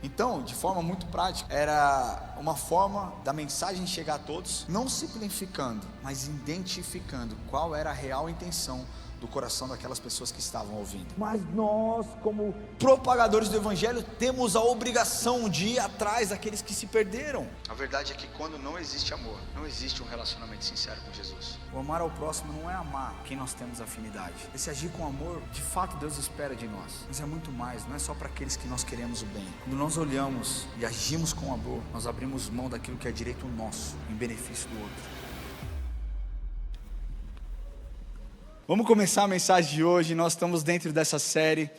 Então, de forma muito prática, era uma forma da mensagem chegar a todos, não simplificando, mas identificando qual era a real intenção do coração daquelas pessoas que estavam ouvindo. Mas nós, como propagadores do Evangelho, temos a obrigação de ir atrás daqueles que se perderam. A verdade é que quando não existe amor, não existe um relacionamento sincero com Jesus. O amar ao próximo não é amar quem nós temos afinidade. Esse agir com amor, de fato Deus espera de nós, mas é muito mais, não é só para aqueles que nós queremos o bem. Quando nós olhamos e agimos com amor, nós abrimos mão daquilo que é direito nosso, em benefício do outro. Vamos começar a mensagem de hoje. Nós estamos dentro dessa série.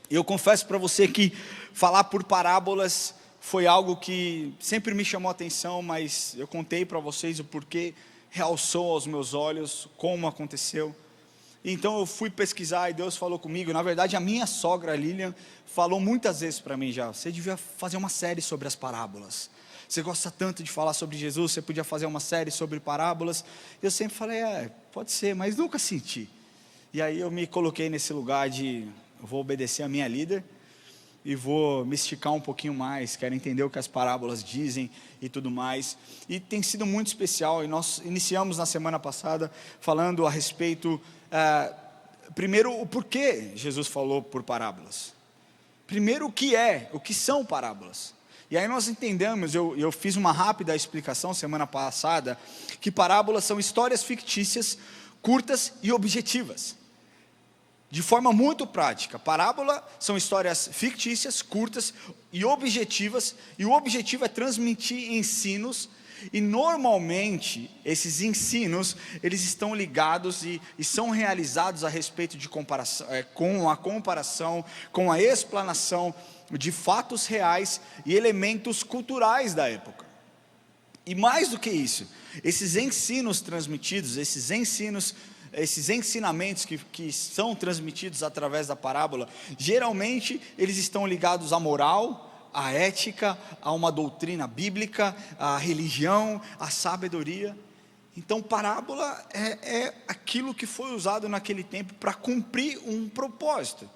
Eu confesso para você que falar por parábolas foi algo que sempre me chamou a atenção, mas eu contei para vocês o porquê realçou aos meus olhos, como aconteceu. Então eu fui pesquisar e Deus falou comigo. Na verdade, a minha sogra Lilian falou muitas vezes para mim já: você devia fazer uma série sobre as parábolas. Você gosta tanto de falar sobre Jesus, você podia fazer uma série sobre parábolas. Eu sempre falei, pode ser, mas nunca senti. E aí eu me coloquei nesse lugar de, eu vou obedecer a minha líder e vou me esticar um pouquinho mais, quero entender o que as parábolas dizem e tudo mais. E tem sido muito especial, e nós iniciamos na semana passada falando a respeito, primeiro, o porquê Jesus falou por parábolas. Primeiro, o que são parábolas. E aí nós entendemos, eu fiz uma rápida explicação semana passada, que parábolas são histórias fictícias, curtas e objetivas. De forma muito prática, parábola são histórias fictícias, curtas e objetivas, e o objetivo é transmitir ensinos, e normalmente esses ensinos, eles estão ligados e são realizados a respeito de comparação, com a comparação, com a explanação de fatos reais e elementos culturais da época. E mais do que isso, esses ensinos transmitidos, esses ensinamentos que são transmitidos através da parábola, geralmente eles estão ligados à moral, à ética, a uma doutrina bíblica, à religião, à sabedoria. Então parábola é aquilo que foi usado naquele tempo para cumprir um propósito.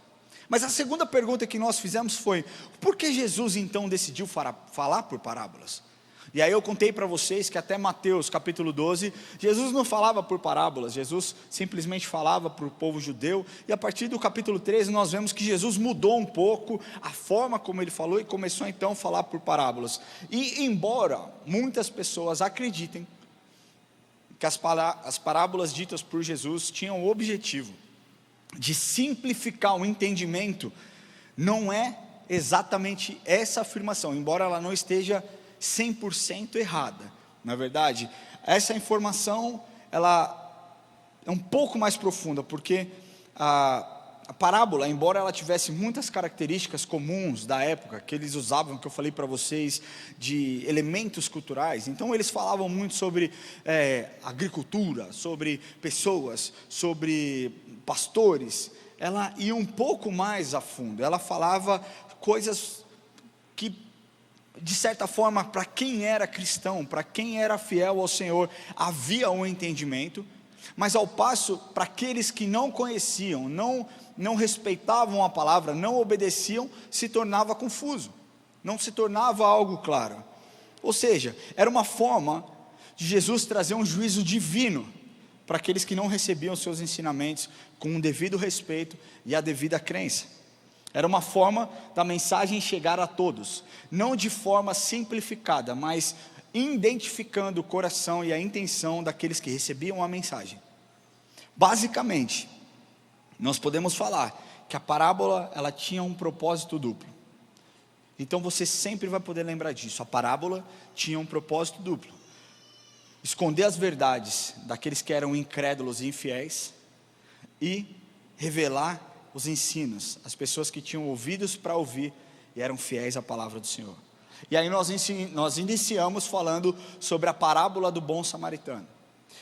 Mas a segunda pergunta que nós fizemos foi: por que Jesus então decidiu falar por parábolas? E aí eu contei para vocês que até Mateus capítulo 12, Jesus não falava por parábolas, Jesus simplesmente falava para o povo judeu. E a partir do capítulo 13 nós vemos que Jesus mudou um pouco a forma como ele falou e começou então a falar por parábolas. E embora muitas pessoas acreditem que as parábolas ditas por Jesus tinham o objetivo de simplificar o entendimento, não é exatamente essa afirmação, embora ela não esteja 100% errada. Na verdade, essa informação ela é um pouco mais profunda, porque a parábola, embora ela tivesse muitas características comuns da época, que eles usavam, que eu falei para vocês, de elementos culturais, então eles falavam muito sobre agricultura, sobre pessoas, sobre pastores. Ela ia um pouco mais a fundo, ela falava coisas que, de certa forma, para quem era cristão, para quem era fiel ao Senhor, havia um entendimento, mas ao passo, para aqueles que não conheciam, não respeitavam a palavra, não obedeciam, se tornava confuso, não se tornava algo claro. Ou seja, era uma forma de Jesus trazer um juízo divino para aqueles que não recebiam seus ensinamentos com o devido respeito e a devida crença. Era uma forma da mensagem chegar a todos, não de forma simplificada, mas identificando o coração e a intenção daqueles que recebiam a mensagem. Basicamente, nós podemos falar que a parábola ela tinha um propósito duplo. Então você sempre vai poder lembrar disso. A parábola tinha um propósito duplo: esconder as verdades daqueles que eram incrédulos e infiéis, e revelar os ensinos, as pessoas que tinham ouvidos para ouvir e eram fiéis à palavra do Senhor. E aí nós iniciamos falando sobre a parábola do bom samaritano.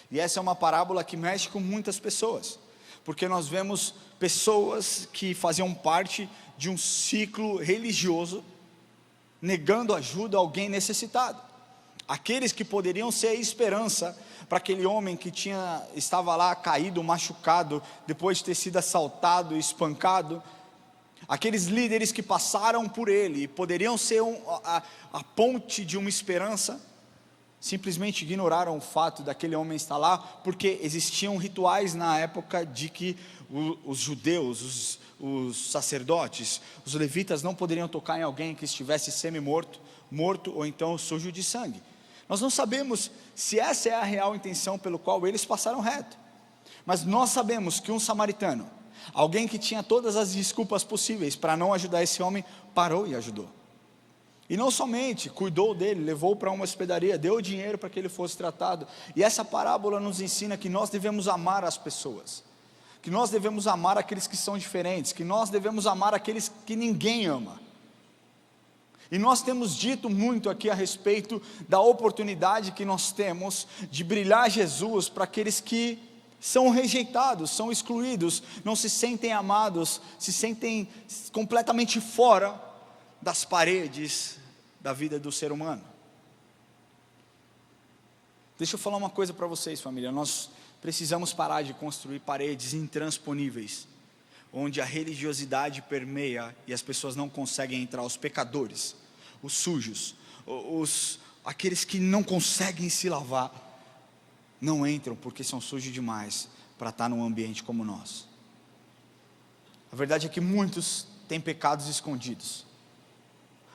E essa é uma parábola que mexe com muitas pessoas, porque nós vemos pessoas que faziam parte de um ciclo religioso, negando ajuda a alguém necessitado. Aqueles que poderiam ser a esperança para aquele homem que estava lá caído, machucado, depois de ter sido assaltado, espancado. Aqueles líderes que passaram por ele e poderiam ser a ponte de uma esperança, simplesmente ignoraram o fato daquele homem estar lá, porque existiam rituais na época de que os judeus, os sacerdotes, os levitas não poderiam tocar em alguém que estivesse semi-morto, morto ou então sujo de sangue. Nós não sabemos se essa é a real intenção pelo qual eles passaram reto, mas nós sabemos que um samaritano, alguém que tinha todas as desculpas possíveis para não ajudar esse homem, parou e ajudou. E não somente cuidou dele, levou para uma hospedaria, deu dinheiro para que ele fosse tratado. E essa parábola nos ensina que nós devemos amar as pessoas, que nós devemos amar aqueles que são diferentes, que nós devemos amar aqueles que ninguém ama. E nós temos dito muito aqui a respeito da oportunidade que nós temos de brilhar Jesus para aqueles que são rejeitados, são excluídos, não se sentem amados, se sentem completamente fora das paredes da vida do ser humano. Deixa eu falar uma coisa para vocês, família. Nós precisamos parar de construir paredes intransponíveis, onde a religiosidade permeia e as pessoas não conseguem entrar. Os pecadores, os sujos, aqueles que não conseguem se lavar, não entram porque são sujos demais para estar num ambiente como nós. A verdade é que muitos têm pecados escondidos,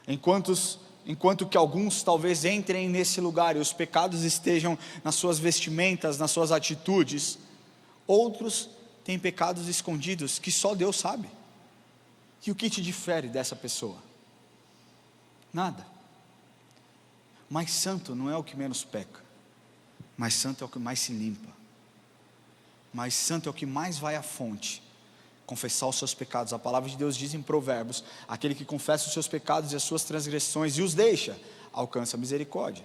enquanto que alguns talvez entrem nesse lugar e os pecados estejam nas suas vestimentas, nas suas atitudes, outros têm pecados escondidos que só Deus sabe. E o que te difere dessa pessoa? Nada. Mas santo não é o que menos peca, mas santo é o que mais se limpa, mas santo é o que mais vai à fonte confessar os seus pecados. A palavra de Deus diz em Provérbios: aquele que confessa os seus pecados e as suas transgressões e os deixa, alcança a misericórdia.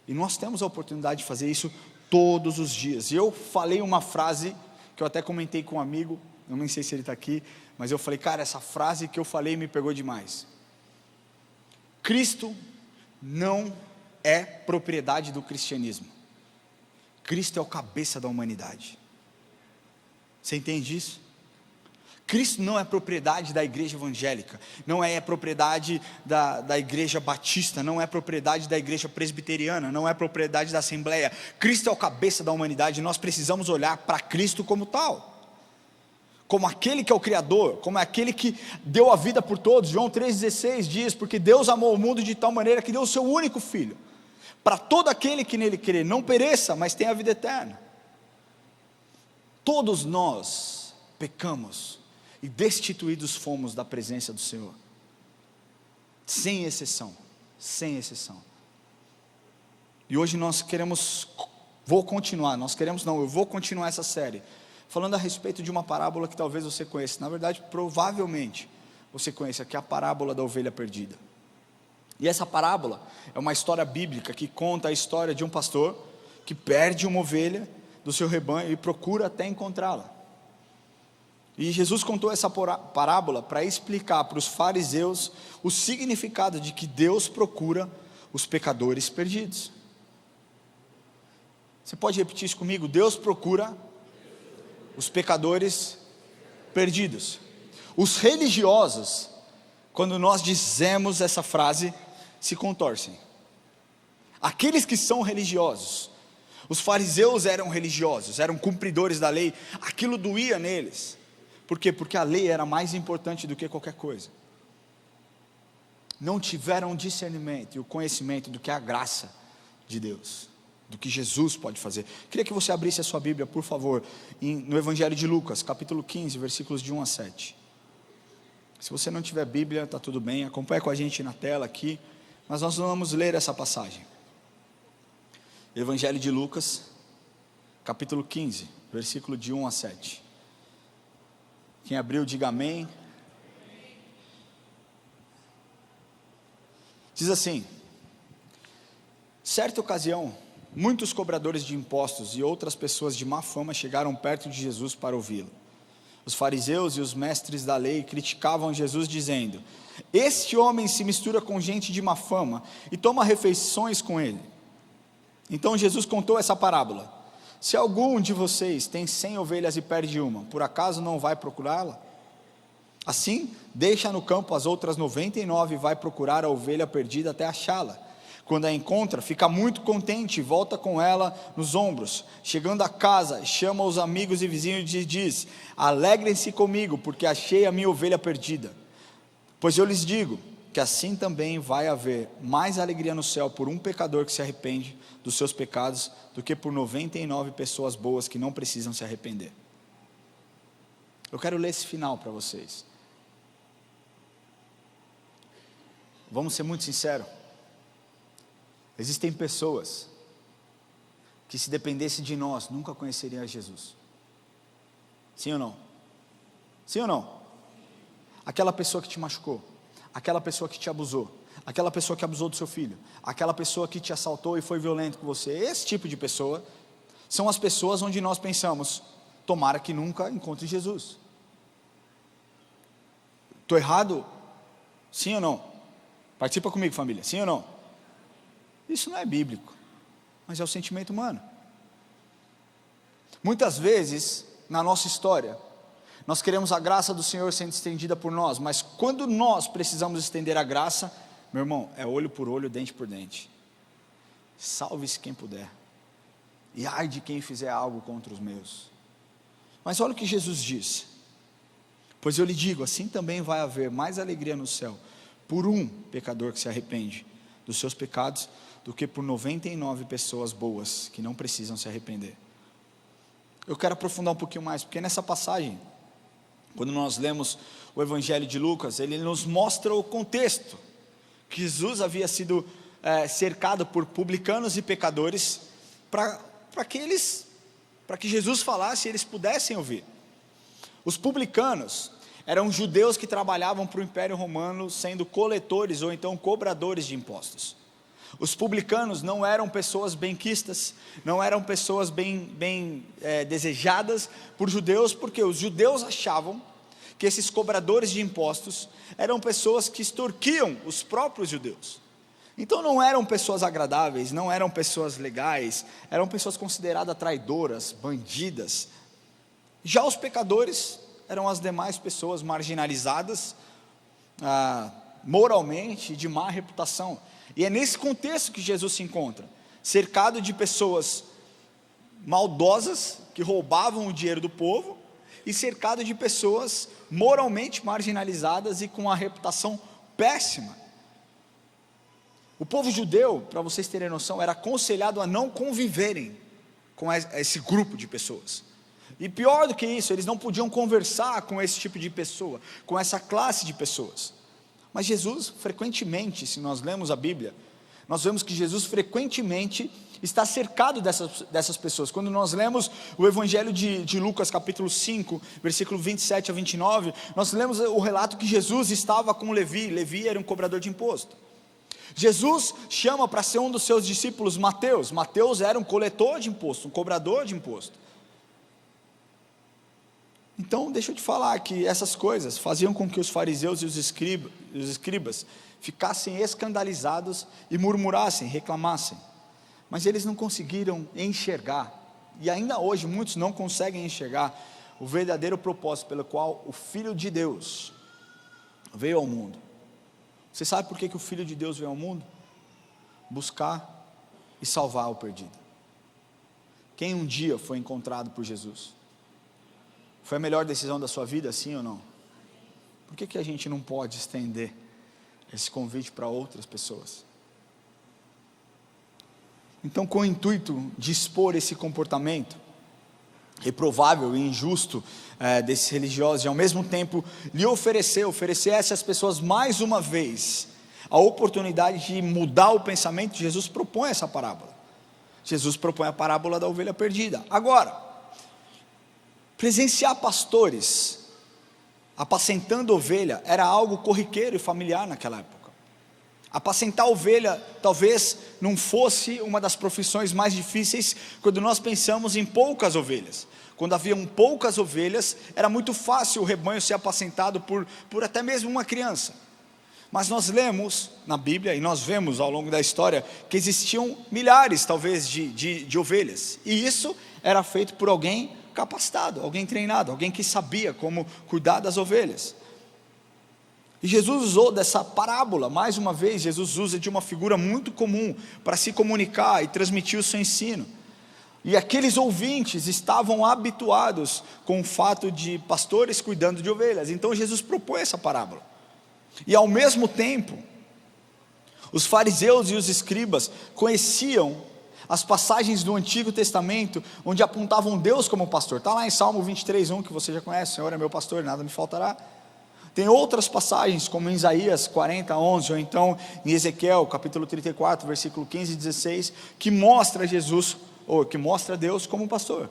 E nós temos a oportunidade de fazer isso todos os dias. E eu falei uma frase que eu até comentei com um amigo, eu nem sei se ele está aqui, mas eu falei: cara, essa frase que eu falei me pegou demais. Cristo não é propriedade do cristianismo, Cristo é o cabeça da humanidade. Você entende isso? Cristo não é propriedade da igreja evangélica, não é propriedade da igreja batista, não é propriedade da igreja presbiteriana, não é propriedade da assembleia. Cristo é o cabeça da humanidade e nós precisamos olhar para Cristo como tal, como aquele que é o Criador, como aquele que deu a vida por todos. João 3,16 diz: porque Deus amou o mundo de tal maneira que deu o seu único Filho, para todo aquele que nele crê, não pereça, mas tenha a vida eterna. Todos nós pecamos e destituídos fomos da presença do Senhor, sem exceção, sem exceção. E hoje nós queremos, eu vou continuar essa série, falando a respeito de uma parábola que talvez você conheça. Na verdade, provavelmente, você conheça, que é a parábola da ovelha perdida. E essa parábola é uma história bíblica que conta a história de um pastor que perde uma ovelha do seu rebanho e procura até encontrá-la. E Jesus contou essa parábola para explicar para os fariseus o significado de que Deus procura os pecadores perdidos. Você pode repetir isso comigo? Deus procura os pecadores perdidos. Os religiosos, quando nós dizemos essa frase, se contorcem. Aqueles que são religiosos, os fariseus eram religiosos, eram cumpridores da lei, aquilo doía neles. Por quê? Porque a lei era mais importante do que qualquer coisa. Não tiveram o discernimento e o conhecimento do que é a graça de Deus, do que Jesus pode fazer. Queria que você abrisse a sua Bíblia, por favor, no Evangelho de Lucas, capítulo 15, versículos de 1 a 7. Se você não tiver Bíblia, está tudo bem, acompanhe com a gente na tela aqui, mas nós vamos ler essa passagem. Evangelho de Lucas, capítulo 15, versículo de 1 a 7. Quem abriu, diga amém. Diz assim: certa ocasião, muitos cobradores de impostos e outras pessoas de má fama chegaram perto de Jesus para ouvi-lo. Os fariseus e os mestres da lei criticavam Jesus dizendo: este homem se mistura com gente de má fama e toma refeições com ele. Então Jesus contou essa parábola: se algum de vocês tem 100 ovelhas e perde uma, por acaso não vai procurá-la? Assim, deixa no campo as outras 99 e vai procurar a ovelha perdida até achá-la. Quando a encontra, fica muito contente e volta com ela nos ombros. Chegando a casa, chama os amigos e vizinhos e diz: alegrem-se comigo, porque achei a minha ovelha perdida. Pois eu lhes digo que assim também vai haver mais alegria no céu por um pecador que se arrepende dos seus pecados, do que por 99 pessoas boas que não precisam se arrepender. Eu quero ler esse final para vocês. Vamos ser muito sinceros. Existem pessoas que, se dependesse de nós, nunca conheceriam Jesus. Sim ou não? Sim ou não? Aquela pessoa que te machucou, aquela pessoa que te abusou, aquela pessoa que abusou do seu filho, aquela pessoa que te assaltou e foi violento com você, esse tipo de pessoa são as pessoas onde nós pensamos: tomara que nunca encontre Jesus. Estou errado? Sim ou não? Participa comigo, família, sim ou não? Isso não é bíblico, mas é o sentimento humano. Muitas vezes, na nossa história, nós queremos a graça do Senhor sendo estendida por nós, mas quando nós precisamos estender a graça, meu irmão, é olho por olho, dente por dente. Salve-se quem puder, e ai de quem fizer algo contra os meus. Mas olha o que Jesus diz: pois eu lhe digo, assim também vai haver mais alegria no céu por um pecador que se arrepende dos seus pecados, do que por 99 pessoas boas que não precisam se arrepender. Eu quero aprofundar um pouquinho mais, porque nessa passagem, quando nós lemos o Evangelho de Lucas, ele nos mostra o contexto, que Jesus havia sido cercado por publicanos e pecadores, para que Jesus falasse e eles pudessem ouvir. Os publicanos eram judeus que trabalhavam para o Império Romano, sendo coletores ou então cobradores de impostos. Os publicanos não eram pessoas benquistas, não eram pessoas bem desejadas por judeus, porque os judeus achavam que esses cobradores de impostos eram pessoas que extorquiam os próprios judeus. Então não eram pessoas agradáveis, não eram pessoas legais, eram pessoas consideradas traidoras, bandidas. Já os pecadores eram as demais pessoas marginalizadas moralmente, de má reputação. E é nesse contexto que Jesus se encontra, cercado de pessoas maldosas, que roubavam o dinheiro do povo, e cercado de pessoas moralmente marginalizadas e com uma reputação péssima. O povo judeu, para vocês terem noção, era aconselhado a não conviverem com esse grupo de pessoas. E pior do que isso, eles não podiam conversar com esse tipo de pessoa, com essa classe de pessoas. Mas Jesus, frequentemente, se nós lemos a Bíblia, nós vemos que Jesus frequentemente está cercado dessas pessoas. Quando nós lemos o Evangelho de Lucas, capítulo 5, versículo 27 a 29, nós lemos o relato que Jesus estava com Levi. Levi era um cobrador de imposto. Jesus chama para ser um dos seus discípulos Mateus. Mateus era um coletor de imposto, um cobrador de imposto. Então, deixa eu te falar que essas coisas faziam com que os fariseus e os escribas ficassem escandalizados e murmurassem, reclamassem. Mas eles não conseguiram enxergar, e ainda hoje muitos não conseguem enxergar o verdadeiro propósito pelo qual o Filho de Deus veio ao mundo. Você sabe por que o Filho de Deus veio ao mundo? Buscar e salvar o perdido. Quem um dia foi encontrado por Jesus? Foi a melhor decisão da sua vida, sim ou não? Por que a gente não pode estender esse convite para outras pessoas? Então, com o intuito de expor esse comportamento reprovável e injusto desses religiosos, e ao mesmo tempo lhe oferecer a essas pessoas mais uma vez a oportunidade de mudar o pensamento, Jesus propõe essa parábola. Jesus propõe a parábola da ovelha perdida. Agora, presenciar pastores apacentando ovelha era algo corriqueiro e familiar naquela época. Apacentar ovelha talvez não fosse uma das profissões mais difíceis quando nós pensamos em poucas ovelhas. Quando haviam poucas ovelhas, era muito fácil o rebanho ser apacentado por até mesmo uma criança. Mas nós lemos na Bíblia, e nós vemos ao longo da história, que existiam milhares talvez de ovelhas, e isso era feito por alguém capacitado, alguém treinado, alguém que sabia como cuidar das ovelhas. E Jesus usou dessa parábola, mais uma vez, Jesus usa de uma figura muito comum para se comunicar e transmitir o seu ensino. E aqueles ouvintes estavam habituados com o fato de pastores cuidando de ovelhas. Então Jesus propõe essa parábola. E ao mesmo tempo, os fariseus e os escribas conheciam as passagens do Antigo Testamento onde apontavam Deus como pastor. Está lá em Salmo 23:1, que você já conhece: Senhor é meu pastor, nada me faltará. Tem outras passagens, como em Isaías 40:11, ou então em Ezequiel capítulo 34, versículo 15 e 16, que mostra Jesus, ou que mostra Deus como pastor.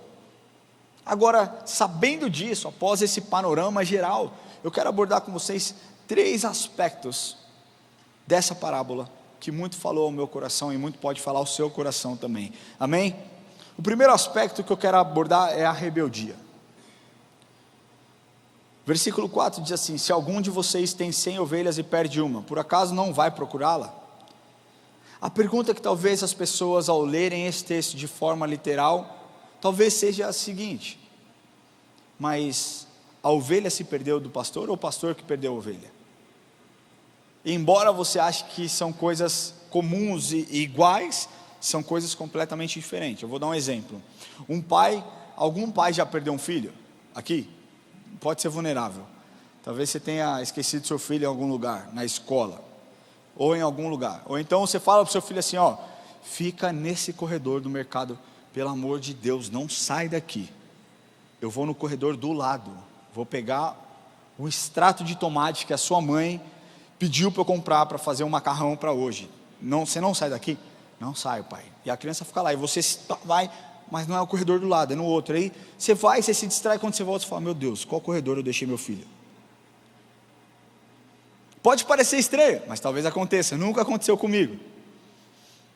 Agora, sabendo disso, após esse panorama geral, eu quero abordar com vocês 3 aspectos dessa parábola, que muito falou ao meu coração e muito pode falar ao seu coração também, amém? O primeiro aspecto que eu quero abordar é a rebeldia. Versículo 4 diz assim: se algum de vocês tem 100 ovelhas e perde uma, por acaso não vai procurá-la? A pergunta que talvez as pessoas, ao lerem esse texto de forma literal, talvez seja a seguinte: mas a ovelha se perdeu do pastor, ou o pastor que perdeu a ovelha? E embora você ache que são coisas comuns e iguais, são coisas completamente diferentes. Eu vou dar um exemplo. Algum pai já perdeu um filho? Aqui? Pode ser vulnerável. Talvez você tenha esquecido seu filho em algum lugar, na escola, ou em algum lugar. Ou então você fala para o seu filho assim: ó, fica nesse corredor do mercado, pelo amor de Deus, não sai daqui. Eu vou no corredor do lado, vou pegar o extrato de tomate que a sua mãe pediu para eu comprar para fazer um macarrão para hoje. Não, você não sai daqui? Não saio, pai. E a criança fica lá, e você vai, mas não é o corredor do lado, é no outro. Aí você vai, você se distrai, quando você volta, você fala: meu Deus, qual corredor eu deixei meu filho? Pode parecer estranho, mas talvez aconteça. Nunca aconteceu comigo,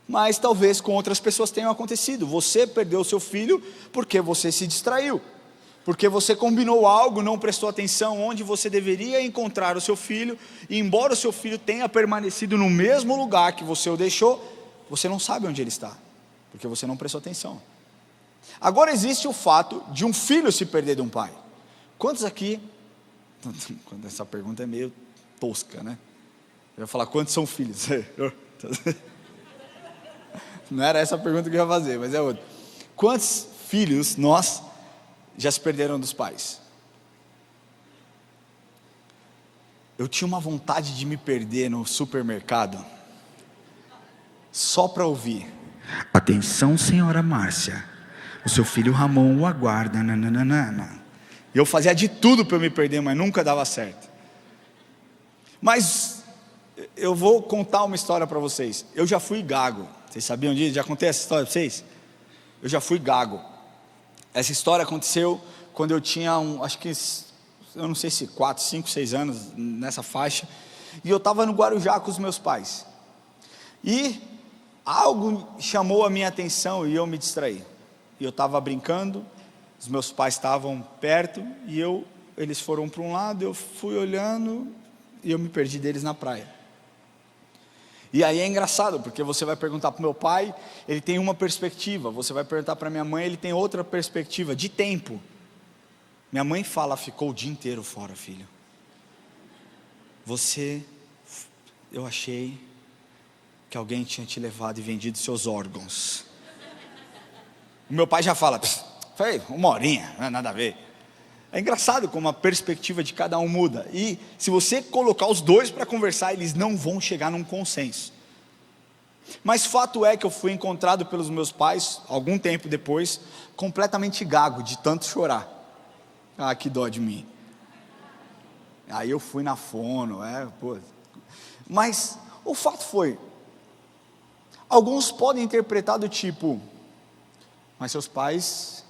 mas talvez com outras pessoas tenha acontecido. Você perdeu o seu filho porque você se distraiu, porque você combinou algo, não prestou atenção onde você deveria encontrar o seu filho, e embora o seu filho tenha permanecido no mesmo lugar que você o deixou, você não sabe onde ele está, porque você não prestou atenção. Agora existe o fato de um filho se perder de um pai. Quantos aqui, essa pergunta é meio tosca, né? Eu ia falar: quantos são filhos? Não era essa a pergunta que eu ia fazer, mas é outra. Quantos filhos nós já se perderam dos pais? Eu tinha uma vontade de me perder no supermercado, só para ouvir: atenção, senhora Márcia, o seu filho Ramon o aguarda, nananana. Eu fazia de tudo para eu me perder, mas nunca dava certo. Mas eu vou contar uma história para vocês. Eu já fui gago. Vocês sabiam disso? Já contei essa história para vocês? Eu já fui gago. Essa história aconteceu quando eu tinha acho que, eu não sei se 4, 5, 6 anos, nessa faixa. E eu estava no Guarujá com os meus pais. E algo chamou a minha atenção e eu me distraí. E eu estava brincando, os meus pais estavam perto, e eles foram para um lado, eu fui olhando, e eu me perdi deles na praia. E aí é engraçado, porque você vai perguntar para o meu pai, ele tem uma perspectiva. Você vai perguntar para minha mãe, ele tem outra perspectiva, de tempo. Minha mãe fala: ficou o dia inteiro fora, filho. Eu achei que alguém tinha te levado e vendido seus órgãos. O meu pai já fala: foi 1 horinha, não é nada a ver. É engraçado como a perspectiva de cada um muda. E se você colocar os dois para conversar, eles não vão chegar num consenso. Mas fato é que eu fui encontrado pelos meus pais, algum tempo depois, completamente gago, de tanto chorar. Ah, que dó de mim. Aí eu fui na fono, Mas o fato foi, alguns podem interpretar do tipo: mas seus pais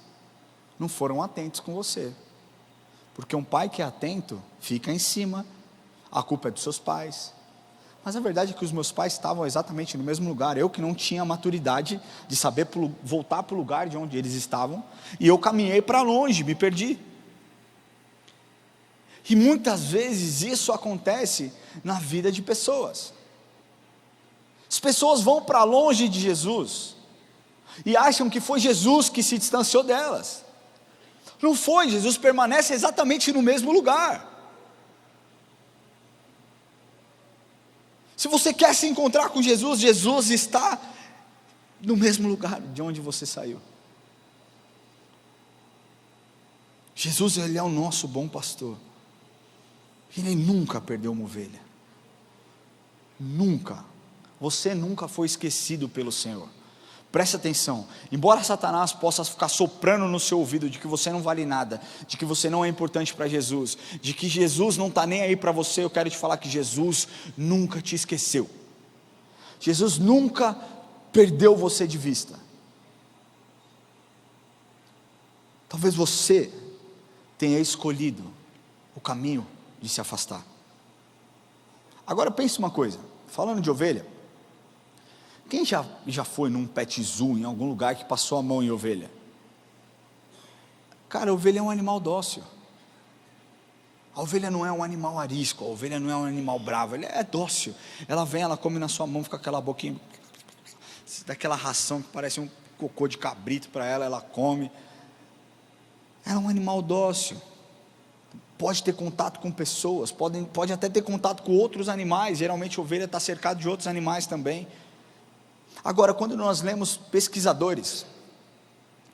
não foram atentos com você. Porque um pai que é atento fica em cima, a culpa é dos seus pais. Mas a verdade é que os meus pais estavam exatamente no mesmo lugar. Eu que não tinha maturidade de saber voltar para o lugar de onde eles estavam, e eu caminhei para longe, me perdi. E muitas vezes isso acontece na vida de pessoas. As pessoas vão para longe de Jesus e acham que foi Jesus que se distanciou delas. Não foi, Jesus permanece exatamente no mesmo lugar. Se você quer se encontrar com Jesus, Jesus está no mesmo lugar de onde você saiu. Jesus, Ele é o nosso bom pastor. Ele nunca perdeu uma ovelha. Nunca. Você nunca foi esquecido pelo Senhor. Preste atenção, embora Satanás possa ficar soprando no seu ouvido de que você não vale nada, de que você não é importante para Jesus, de que Jesus não está nem aí para você, eu quero te falar que Jesus nunca te esqueceu. Jesus nunca perdeu você de vista. Talvez você tenha escolhido o caminho de se afastar. Agora pense uma coisa, falando de ovelha, quem já foi num pet zoo, em algum lugar que passou a mão em ovelha? Cara, a ovelha é um animal dócil. A ovelha não é um animal arisco, a ovelha não é um animal bravo, ela é dócil. Ela vem, ela come na sua mão, fica aquela boquinha, daquela ração que parece um cocô de cabrito para ela, ela come. Ela é um animal dócil. Pode ter contato com pessoas, pode até ter contato com outros animais. Geralmente a ovelha está cercada de outros animais também. Agora, quando nós lemos pesquisadores,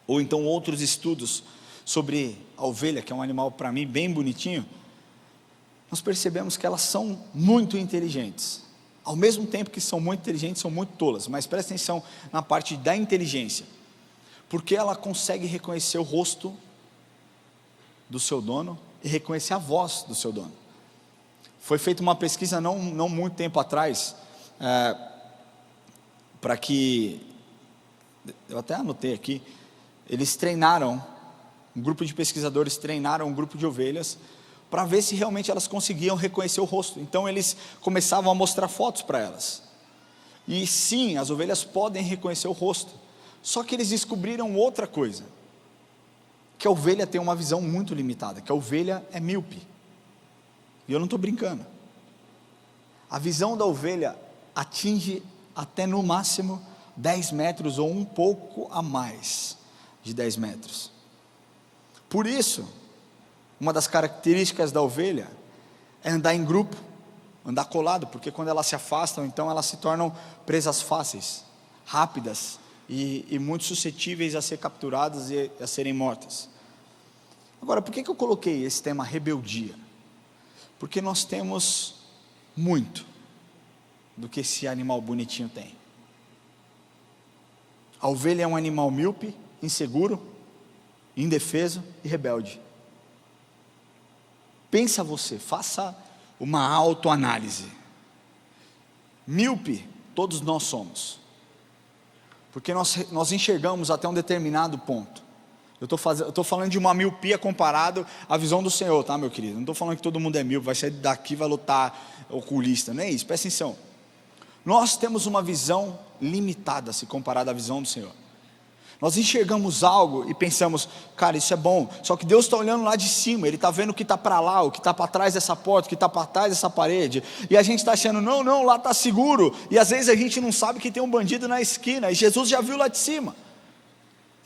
ou então outros estudos sobre a ovelha, que é um animal para mim bem bonitinho, nós percebemos que elas são muito inteligentes. Ao mesmo tempo que são muito inteligentes, são muito tolas. Mas presta atenção na parte da inteligência, porque ela consegue reconhecer o rosto do seu dono e reconhecer a voz do seu dono. Foi feita uma pesquisa não muito tempo atrás, para que, eu até anotei aqui, eles treinaram, um grupo de pesquisadores treinaram um grupo de ovelhas, para ver se realmente elas conseguiam reconhecer o rosto. Então eles começavam a mostrar fotos para elas, e sim, as ovelhas podem reconhecer o rosto, só que eles descobriram outra coisa, que a ovelha tem uma visão muito limitada, que a ovelha é míope, e eu não estou brincando, a visão da ovelha atinge até no máximo 10 metros ou um pouco a mais de 10 metros. Por isso, uma das características da ovelha é andar em grupo, andar colado, porque quando elas se afastam, então elas se tornam presas fáceis, rápidas e muito suscetíveis a ser capturadas e a serem mortas. Agora, por que eu coloquei esse tema rebeldia? Porque nós temos muito do que esse animal bonitinho tem. A ovelha é um animal míope, inseguro, indefeso e rebelde. Pensa você, faça uma autoanálise. Míope, todos nós somos, porque nós enxergamos até um determinado ponto. Eu estou falando de uma miopia comparado à visão do Senhor, tá, meu querido? Não estou falando que todo mundo é míope, vai sair daqui, vai lutar oculista, não é isso, presta atenção. Nós temos uma visão limitada se comparada à visão do Senhor. Nós enxergamos algo e pensamos, cara, isso é bom, só que Deus está olhando lá de cima, Ele está vendo o que está para lá, o que está para trás dessa porta, o que está para trás dessa parede, e a gente está achando, não, lá está seguro, e às vezes a gente não sabe que tem um bandido na esquina, e Jesus já viu lá de cima.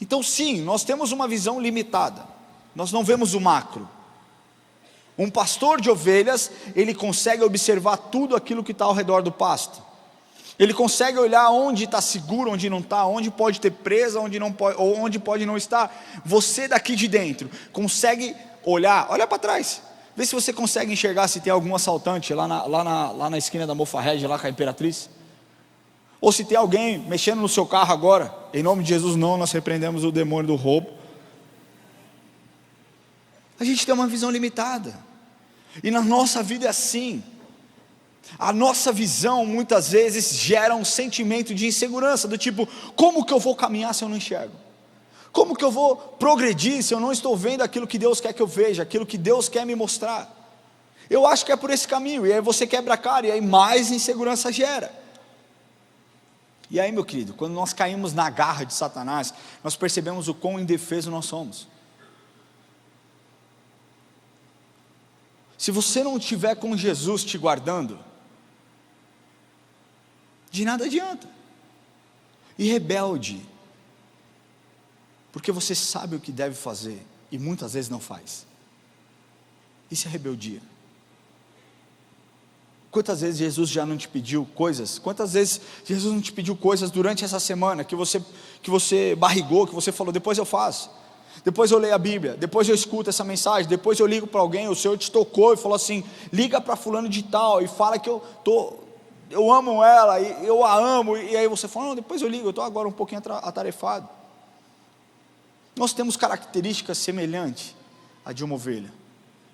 Então sim, nós temos uma visão limitada, nós não vemos o macro. Um pastor de ovelhas, ele consegue observar tudo aquilo que está ao redor do pasto. Ele consegue olhar onde está seguro, onde não está, onde pode ter presa, onde não pode, ou onde pode não estar. Você daqui de dentro consegue olhar, olha para trás, vê se você consegue enxergar se tem algum assaltante lá na esquina da Mofarrege, lá com a Imperatriz, ou se tem alguém mexendo no seu carro agora. Em nome de Jesus, não, nós repreendemos o demônio do roubo. A gente tem uma visão limitada, e na nossa vida é assim. A nossa visão muitas vezes gera um sentimento de insegurança, do tipo, como que eu vou caminhar se eu não enxergo? Como que eu vou progredir se eu não estou vendo aquilo que Deus quer que eu veja, aquilo que Deus quer me mostrar? Eu acho que é por esse caminho, e aí você quebra a cara, e aí mais insegurança gera. E aí, meu querido, quando nós caímos na garra de Satanás, nós percebemos o quão indefeso nós somos. Se você não estiver com Jesus te guardando, de nada adianta. E rebelde, porque você sabe o que deve fazer e muitas vezes não faz. Isso é rebeldia. Quantas vezes Jesus já não te pediu coisas? Quantas vezes Jesus não te pediu coisas durante essa semana que você barrigou, que você falou, depois eu faço, depois eu leio a Bíblia, depois eu escuto essa mensagem, depois eu ligo para alguém, o Senhor te tocou e falou assim, liga para fulano de tal e fala que eu amo ela, e eu a amo, e aí você fala, não, depois eu ligo, eu estou agora um pouquinho atarefado. Nós temos características semelhantes à de uma ovelha,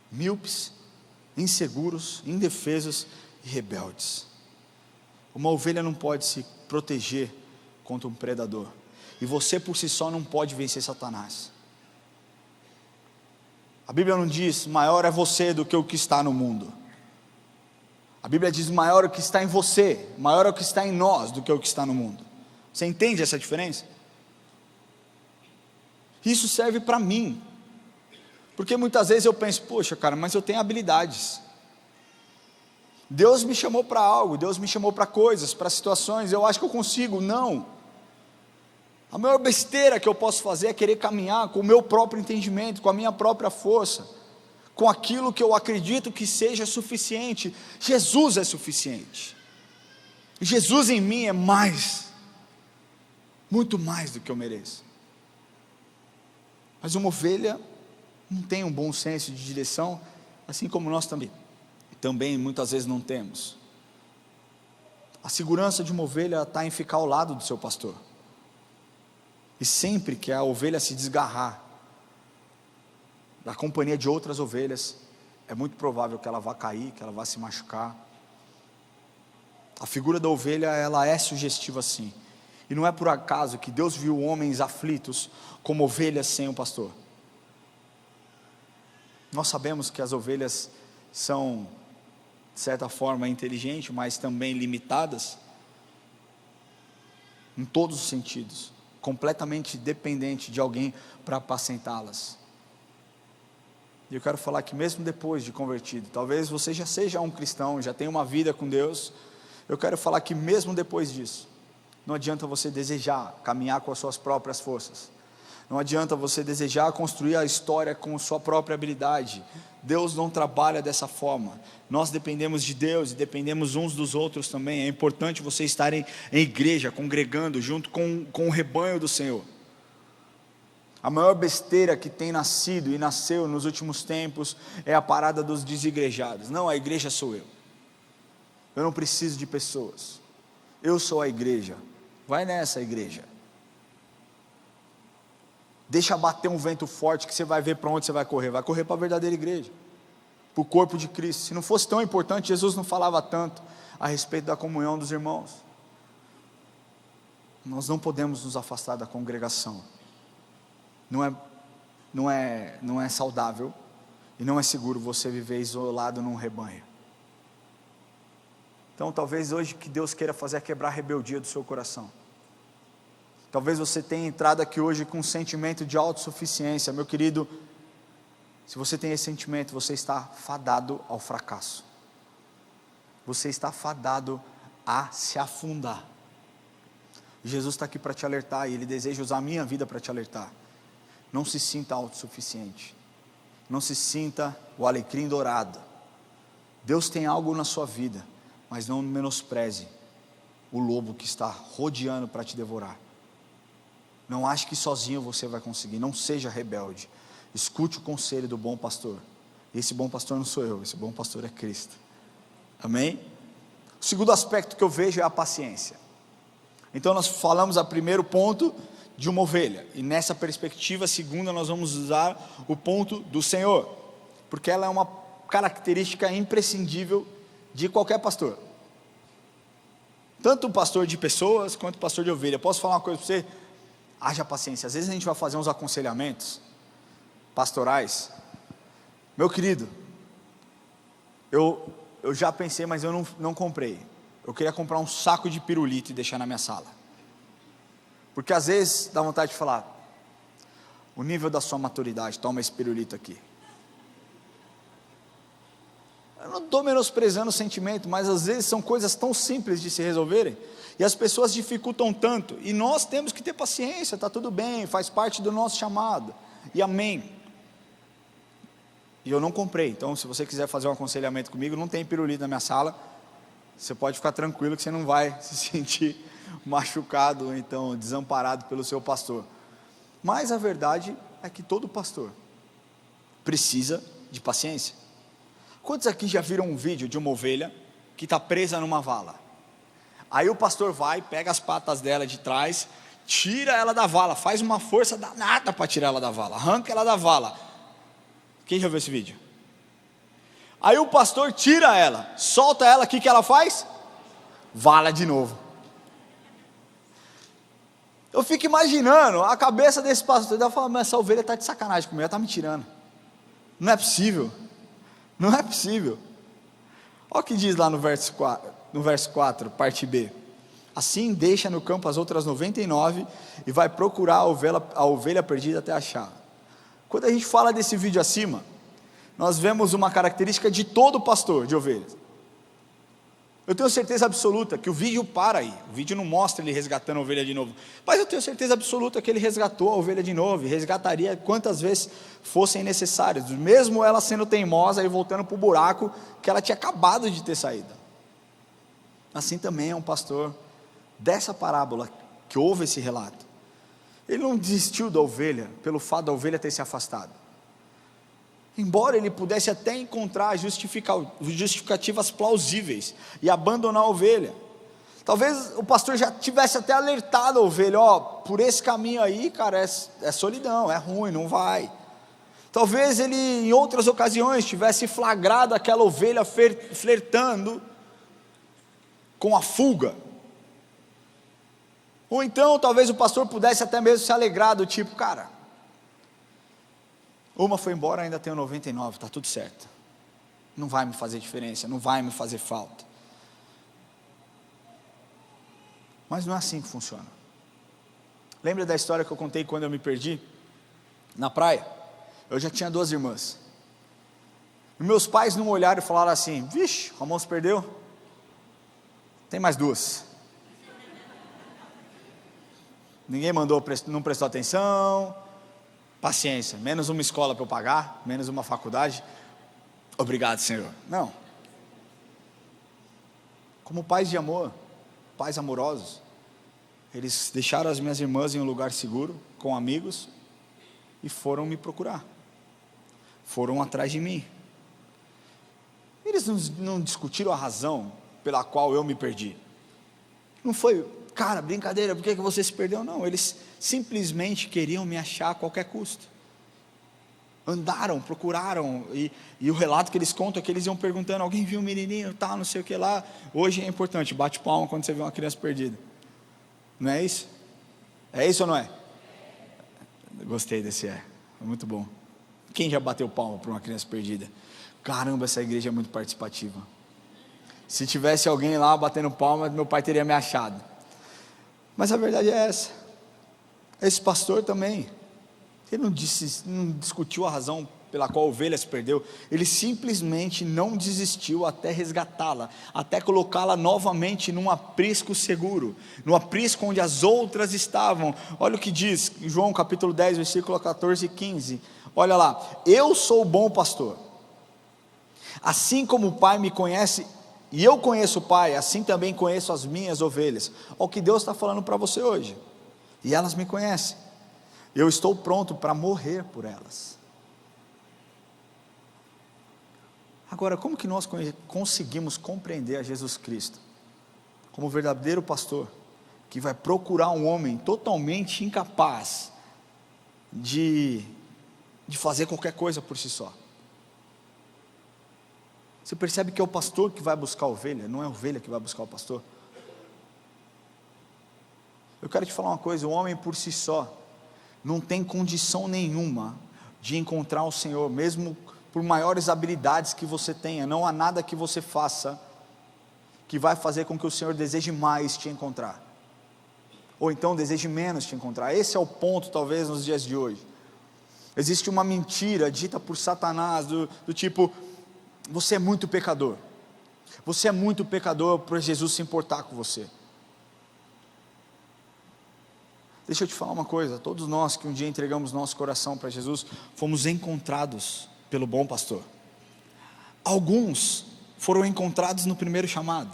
míopes, inseguros, indefesos e rebeldes. Uma ovelha não pode se proteger contra um predador, e você por si só não pode vencer Satanás. A Bíblia não diz, maior é você do que o que está no mundo. A Bíblia diz, maior é o que está em você, maior é o que está em nós do que o que está no mundo. Você entende essa diferença? Isso serve para mim, porque muitas vezes eu penso, poxa cara, mas eu tenho habilidades, Deus me chamou para algo, Deus me chamou para coisas, para situações, eu acho que eu consigo. Não, a maior besteira que eu posso fazer é querer caminhar com o meu próprio entendimento, com a minha própria força, com aquilo que eu acredito que seja suficiente. Jesus é suficiente, Jesus em mim é mais, muito mais do que eu mereço. Mas uma ovelha não tem um bom senso de direção, assim como nós também muitas vezes não temos. A segurança de uma ovelha está em ficar ao lado do seu pastor, e sempre que a ovelha se desgarrar da companhia de outras ovelhas, é muito provável que ela vá cair, que ela vá se machucar. A figura da ovelha, ela é sugestiva sim, e não é por acaso que Deus viu homens aflitos como ovelhas sem um pastor. Nós sabemos que as ovelhas são, de certa forma, inteligentes, mas também limitadas, em todos os sentidos, completamente dependente de alguém para apacentá-las. E eu quero falar que mesmo depois de convertido, talvez você já seja um cristão, já tenha uma vida com Deus, eu quero falar que mesmo depois disso, não adianta você desejar caminhar com as suas próprias forças, não adianta você desejar construir a história com sua própria habilidade. Deus não trabalha dessa forma. Nós dependemos de Deus e dependemos uns dos outros também. É importante você estar em igreja, congregando junto com o rebanho do Senhor. A maior besteira que tem nascido e nasceu nos últimos tempos é a parada dos desigrejados. Não, a igreja sou eu. Eu não preciso de pessoas. Eu sou a igreja. Vai nessa igreja. Deixa bater um vento forte que você vai ver para onde você vai correr para a verdadeira igreja, para o corpo de Cristo. Se não fosse tão importante, Jesus não falava tanto a respeito da comunhão dos irmãos. Nós não podemos nos afastar da congregação, não é saudável e não é seguro você viver isolado num rebanho. Então talvez hoje que Deus queira fazer é quebrar a rebeldia do seu coração. Talvez você tenha entrado aqui hoje com um sentimento de autossuficiência. Meu querido, se você tem esse sentimento, você está fadado ao fracasso. Você está fadado a se afundar. Jesus está aqui para te alertar, e Ele deseja usar a minha vida para te alertar. Não se sinta autossuficiente. Não se sinta o alecrim dourado. Deus tem algo na sua vida, mas não menospreze o lobo que está rodeando para te devorar. Não ache que sozinho você vai conseguir. Não seja rebelde. Escute o conselho do bom pastor. Esse bom pastor não sou eu, esse bom pastor é Cristo. Amém? O segundo aspecto que eu vejo é a paciência. Então nós falamos a primeiro ponto de uma ovelha, e nessa perspectiva segunda nós vamos usar o ponto do Senhor, porque ela é uma característica imprescindível de qualquer pastor, tanto o pastor de pessoas quanto o pastor de ovelha. Posso falar uma coisa para você? Haja paciência. Às vezes a gente vai fazer uns aconselhamentos pastorais, meu querido, eu já pensei, mas eu não comprei. Eu queria comprar um saco de pirulito e deixar na minha sala, porque às vezes dá vontade de falar, o nível da sua maturidade, toma esse pirulito aqui. Eu não estou menosprezando o sentimento, mas às vezes são coisas tão simples de se resolverem, e as pessoas dificultam tanto, e nós temos que ter paciência, está tudo bem, faz parte do nosso chamado, e amém. E eu não comprei, então se você quiser fazer um aconselhamento comigo, não tem pirulito na minha sala, você pode ficar tranquilo que você não vai se sentir machucado ou então desamparado pelo seu pastor. Mas a verdade é que todo pastor precisa de paciência. Quantos aqui já viram um vídeo de uma ovelha que está presa numa vala? Aí o pastor vai, pega as patas dela de trás, tira ela da vala, faz uma força danada para tirar ela da vala, arranca ela da vala. Quem já viu esse vídeo? Aí o pastor tira ela, solta ela, o que ela faz? Vala de novo. Eu fico imaginando a cabeça desse pastor, eu falo, mas essa ovelha está de sacanagem comigo, ela está me tirando. Não é possível, não é possível. Olha o que diz lá no verso 4, parte B. Assim deixa no campo as outras 99 e vai procurar a ovelha perdida até achar. Quando a gente fala desse vídeo acima, nós vemos uma característica de todo pastor de ovelhas. Eu tenho certeza absoluta que o vídeo para aí, o vídeo não mostra ele resgatando a ovelha de novo, mas eu tenho certeza absoluta que ele resgatou a ovelha de novo, e resgataria quantas vezes fossem necessárias, mesmo ela sendo teimosa e voltando para o buraco que ela tinha acabado de ter saído. Assim também é um pastor dessa parábola que ouve esse relato. Ele não desistiu da ovelha pelo fato da ovelha ter se afastado, embora ele pudesse até encontrar justificativas plausíveis e abandonar a ovelha. Talvez o pastor já tivesse até alertado a ovelha, por esse caminho aí, cara, é solidão, é ruim, não vai. Talvez ele em outras ocasiões tivesse flagrado aquela ovelha flertando com a fuga. Ou então talvez o pastor pudesse até mesmo se alegrar do tipo, cara, uma foi embora, ainda tenho 99, está tudo certo, não vai me fazer diferença, não vai me fazer falta. Mas não é assim que funciona. Lembra da história que eu contei quando eu me perdi na praia? Eu já tinha 2 irmãs, e meus pais não olharam e falaram assim, vixe, o Ramon se perdeu, tem mais 2. Ninguém não prestou atenção, paciência, menos uma escola para eu pagar, menos uma faculdade, obrigado Senhor. Não, como pais de amor, pais amorosos, eles deixaram as minhas irmãs em um lugar seguro, com amigos, e foram me procurar, foram atrás de mim. Eles não discutiram a razão pela qual eu me perdi, não foi, cara, brincadeira, por que você se perdeu? Não, eles simplesmente queriam me achar a qualquer custo. Andaram, procuraram, e o relato que eles contam é que eles iam perguntando, alguém viu um menininho, tal, não sei o que lá. Hoje é importante, bate palma quando você vê uma criança perdida. Não é isso? É isso ou não é? Gostei desse muito bom. Quem já bateu palma para uma criança perdida? Caramba, essa igreja é muito participativa. Se tivesse alguém lá batendo palma, meu pai teria me achado. Mas a verdade é essa. Esse pastor também, ele não discutiu a razão pela qual a ovelha se perdeu, ele simplesmente não desistiu até resgatá-la, até colocá-la novamente num aprisco seguro, no aprisco onde as outras estavam. Olha o que diz em João capítulo 10, versículo 14 e 15, olha lá, eu sou o bom pastor, assim como o Pai me conhece, e eu conheço o Pai, assim também conheço as minhas ovelhas. Olha o que Deus está falando para você hoje, e elas me conhecem, eu estou pronto para morrer por elas. Agora, como que nós conseguimos compreender a Jesus Cristo como verdadeiro pastor, que vai procurar um homem totalmente incapaz de fazer qualquer coisa por si só? Você percebe que é o pastor que vai buscar a ovelha, não é a ovelha que vai buscar o pastor? Eu quero te falar uma coisa, o homem por si só não tem condição nenhuma de encontrar o Senhor, mesmo por maiores habilidades que você tenha. Não há nada que você faça que vai fazer com que o Senhor deseje mais te encontrar, ou então deseje menos te encontrar. Esse é o ponto, talvez, nos dias de hoje. Existe uma mentira dita por Satanás, do tipo, você é muito pecador para Jesus se importar com você. Deixa eu te falar uma coisa, todos nós que um dia entregamos nosso coração para Jesus, fomos encontrados pelo bom pastor. Alguns foram encontrados no primeiro chamado,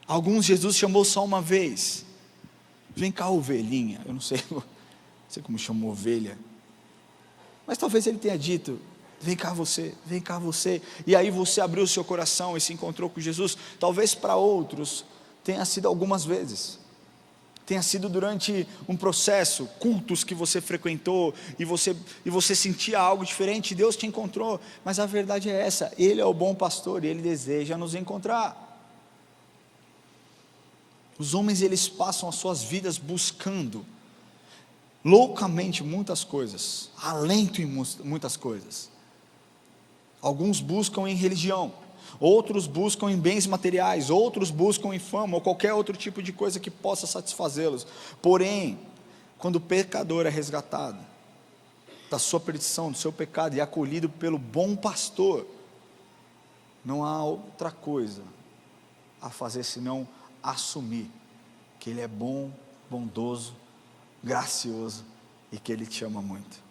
Alguns Jesus chamou só uma vez. Vem cá, ovelhinha. Eu não sei, não sei como chamou ovelha, mas talvez ele tenha dito: vem cá você, vem cá você. E aí você abriu o seu coração e se encontrou com Jesus. Talvez para outros tenha sido algumas vezes, tenha sido durante um processo, cultos que você frequentou, e você sentia algo diferente, Deus te encontrou. Mas a verdade é essa: Ele é o bom pastor e Ele deseja nos encontrar. Os homens, eles passam as suas vidas buscando loucamente muitas coisas, alento em muitas coisas. Alguns buscam em religião, outros buscam em bens materiais, outros buscam em fama ou qualquer outro tipo de coisa que possa satisfazê-los. Porém, quando o pecador é resgatado da sua perdição, do seu pecado, e acolhido pelo bom pastor, não há outra coisa a fazer senão assumir que Ele é bom, bondoso, gracioso e que Ele te ama muito.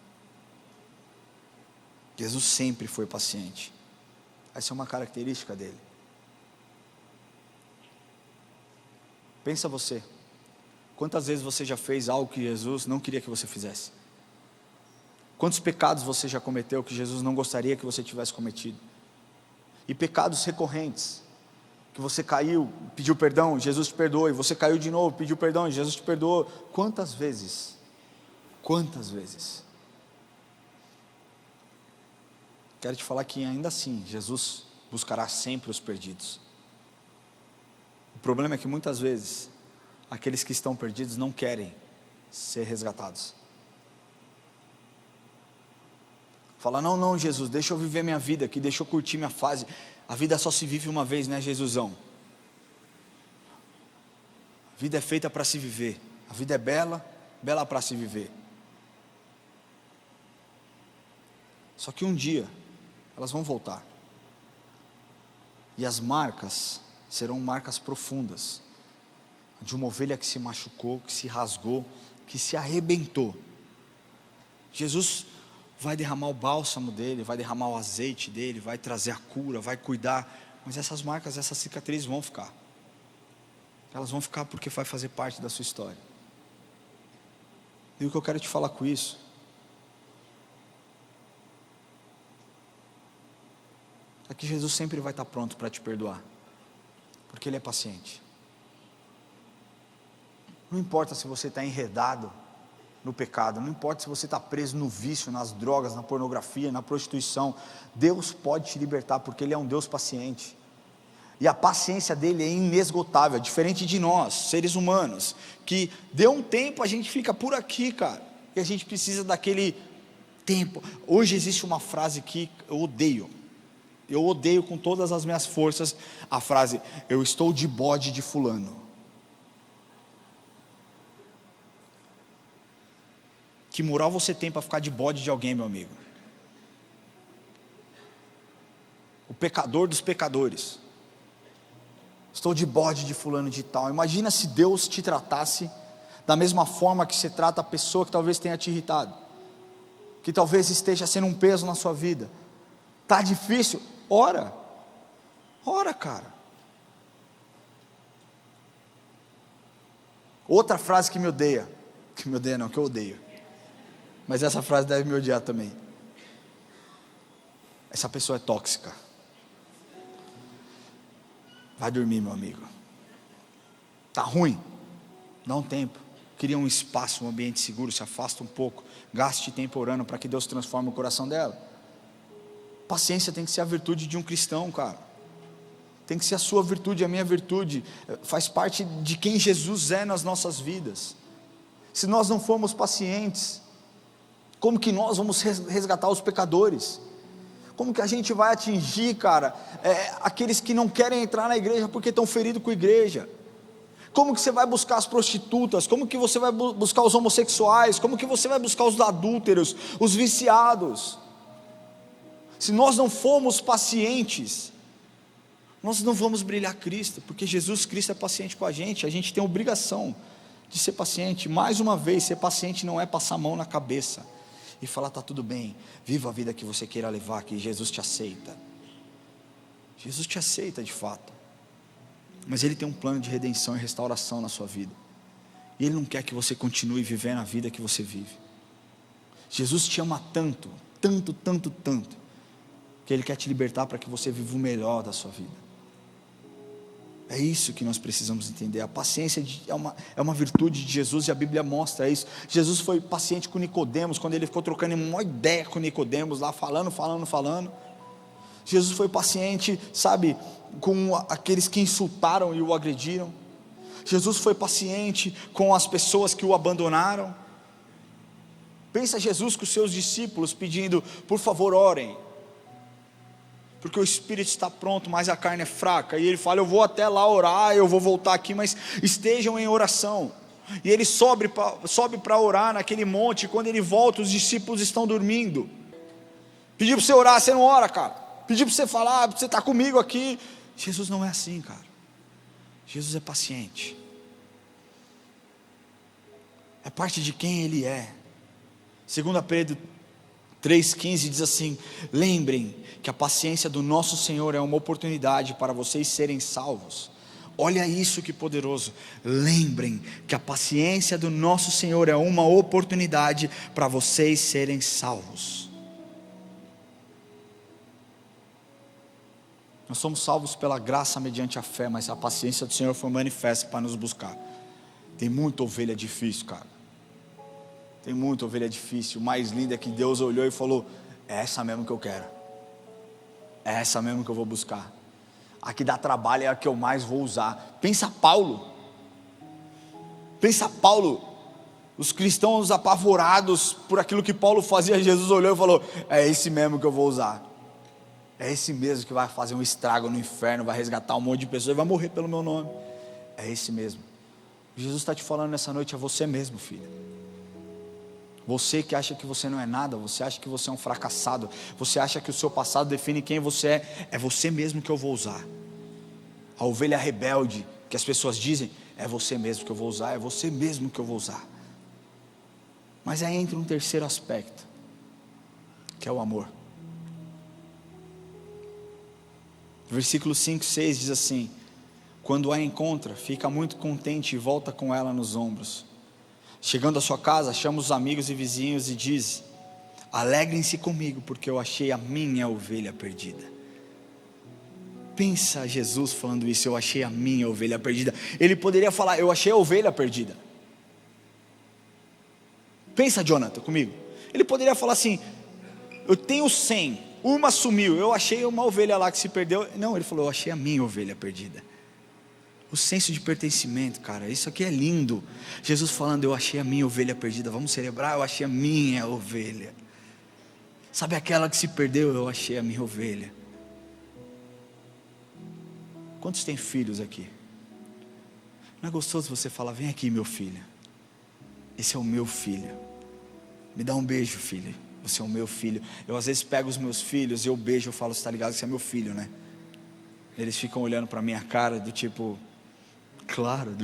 Jesus sempre foi paciente. Essa é uma característica dele. Pensa você, quantas vezes você já fez algo que Jesus não queria que você fizesse? Quantos pecados você já cometeu que Jesus não gostaria que você tivesse cometido? E pecados recorrentes, que você caiu, pediu perdão, Jesus te perdoou, e você caiu de novo, pediu perdão, e Jesus te perdoou. Quantas vezes? Quantas vezes? Quero te falar que ainda assim, Jesus buscará sempre os perdidos. O problema é que muitas vezes, aqueles que estão perdidos não querem ser resgatados. Fala: não, Jesus, deixa eu viver minha vida aqui, deixa eu curtir minha fase. A vida só se vive uma vez, né, Jesusão? A vida é feita para se viver. A vida é bela, bela para se viver. Só que um dia elas vão voltar. E as marcas serão marcas profundas, de uma ovelha que se machucou, que se rasgou, que se arrebentou. Jesus vai derramar o bálsamo dele, vai derramar o azeite dele, vai trazer a cura, vai cuidar, mas essas marcas, essas cicatrizes vão ficar. Elas vão ficar porque vai fazer parte da sua história. E o que eu quero te falar com isso é que Jesus sempre vai estar pronto para te perdoar, porque Ele é paciente. Não importa se você está enredado no pecado, não importa se você está preso no vício, nas drogas, na pornografia, na prostituição, Deus pode te libertar, porque Ele é um Deus paciente, e a paciência dele é inesgotável, diferente de nós, seres humanos, que deu um tempo, a gente fica por aqui, cara, e a gente precisa daquele tempo. Hoje existe uma frase que eu odeio com todas as minhas forças, a frase: eu estou de bode de fulano. Que moral você tem para ficar de bode de alguém, meu amigo? O pecador dos pecadores. Estou de bode de fulano de tal. Imagina se Deus te tratasse da mesma forma que você trata a pessoa que talvez tenha te irritado, que talvez esteja sendo um peso na sua vida. Está difícil? Ora, cara. Outra frase que eu odeio, mas essa frase deve me odiar também: essa pessoa é tóxica. Vai dormir, meu amigo. Está ruim? Dá um tempo. Cria um espaço, um ambiente seguro, se afasta um pouco, gaste tempo orando para que Deus transforme o coração dela. Paciência tem que ser a virtude de um cristão, cara. Tem que ser a sua virtude, a minha virtude. Faz parte de quem Jesus é nas nossas vidas. Se nós não formos pacientes, como que nós vamos resgatar os pecadores? Como que a gente vai atingir, cara, aqueles que não querem entrar na igreja porque estão feridos com a igreja? Como que você vai buscar as prostitutas? Como que você vai buscar os homossexuais? Como que você vai buscar os adúlteros, os viciados? Se nós não formos pacientes, nós não vamos brilhar Cristo, porque Jesus Cristo é paciente com a gente tem a obrigação de ser paciente. Mais uma vez, ser paciente não é passar a mão na cabeça e falar: está tudo bem, viva a vida que você queira levar, que Jesus te aceita. Jesus te aceita de fato. Mas Ele tem um plano de redenção e restauração na sua vida. E Ele não quer que você continue vivendo a vida que você vive. Jesus te ama tanto, tanto, tanto, tanto, que Ele quer te libertar para que você viva o melhor da sua vida. É isso que nós precisamos entender. A paciência é uma virtude de Jesus, e a Bíblia mostra isso. Jesus foi paciente com Nicodemos, quando ele ficou trocando uma ideia com Nicodemos lá, falando. Jesus foi paciente, sabe, com aqueles que insultaram e o agrediram. Jesus foi paciente com as pessoas que o abandonaram. Pensa Jesus com os seus discípulos pedindo: por favor, orem, porque o espírito está pronto, mas a carne é fraca. E ele fala: eu vou até lá orar, eu vou voltar aqui, mas estejam em oração. E ele sobe para orar naquele monte. E quando ele volta, os discípulos estão dormindo. Pediu para você orar, você não ora, cara. Pediu para você falar, você está comigo aqui. Jesus não é assim, cara. Jesus é paciente. É parte de quem Ele é. 2 Pedro 3,15 diz assim: lembrem que a paciência do nosso Senhor é uma oportunidade para vocês serem salvos. Olha isso que poderoso. Lembrem que a paciência do nosso Senhor é uma oportunidade para vocês serem salvos. Nós somos salvos pela graça mediante a fé, mas a paciência do Senhor foi manifesta para nos buscar. Tem muita ovelha difícil, cara. Tem muita ovelha difícil. O mais lindo é que Deus olhou e falou: é essa mesmo que eu quero. É essa mesmo que eu vou buscar. A que dá trabalho é a que eu mais vou usar. Pensa Paulo. Os cristãos apavorados por aquilo que Paulo fazia. Jesus olhou e falou: é esse mesmo que eu vou usar. É esse mesmo que vai fazer um estrago no inferno, vai resgatar um monte de pessoas e vai morrer pelo meu nome. É esse mesmo. Jesus está te falando nessa noite: é você mesmo, filho. Você que acha que você não é nada, você acha que você é um fracassado, você acha que o seu passado define quem você é você mesmo que eu vou usar. A ovelha rebelde, que as pessoas dizem: é você mesmo que eu vou usar, é você mesmo que eu vou usar. Mas aí entra um terceiro aspecto, que é o amor. Versículo 5, 6 diz assim: quando a encontra, fica muito contente e volta com ela nos ombros. Chegando à sua casa, chama os amigos e vizinhos e diz: alegrem-se comigo, porque eu achei a minha ovelha perdida. Pensa Jesus falando isso: eu achei a minha ovelha perdida. Ele poderia falar: eu achei a ovelha perdida. Pensa, Jonathan, comigo. Ele poderia falar assim: eu tenho 100, uma sumiu, eu achei uma ovelha lá que se perdeu. Não, ele falou: eu achei a minha ovelha perdida. O senso de pertencimento, cara, isso aqui é lindo. Jesus falando: eu achei a minha ovelha perdida. Vamos celebrar: eu achei a minha ovelha. Sabe aquela que se perdeu? Eu achei a minha ovelha. Quantos têm filhos aqui? Não é gostoso você falar: vem aqui, meu filho, esse é o meu filho, me dá um beijo, filho, você é o meu filho. Eu às vezes pego os meus filhos e eu beijo, eu falo: você está ligado que você é meu filho, né? Eles ficam olhando para a minha cara do tipo: claro,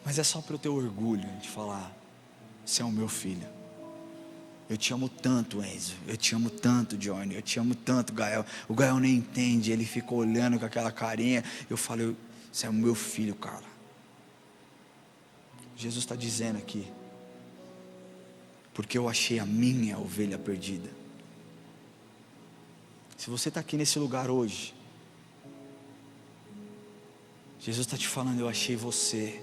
mas é só para eu ter orgulho de falar: você é o meu filho. Eu te amo tanto, Enzo, eu te amo tanto, Johnny, eu te amo tanto, Gael. O Gael nem entende, ele fica olhando com aquela carinha. Eu falo: você é o meu filho, cara. Jesus está dizendo aqui: porque eu achei a minha ovelha perdida. Se você está aqui nesse lugar hoje, Jesus está te falando: eu achei você,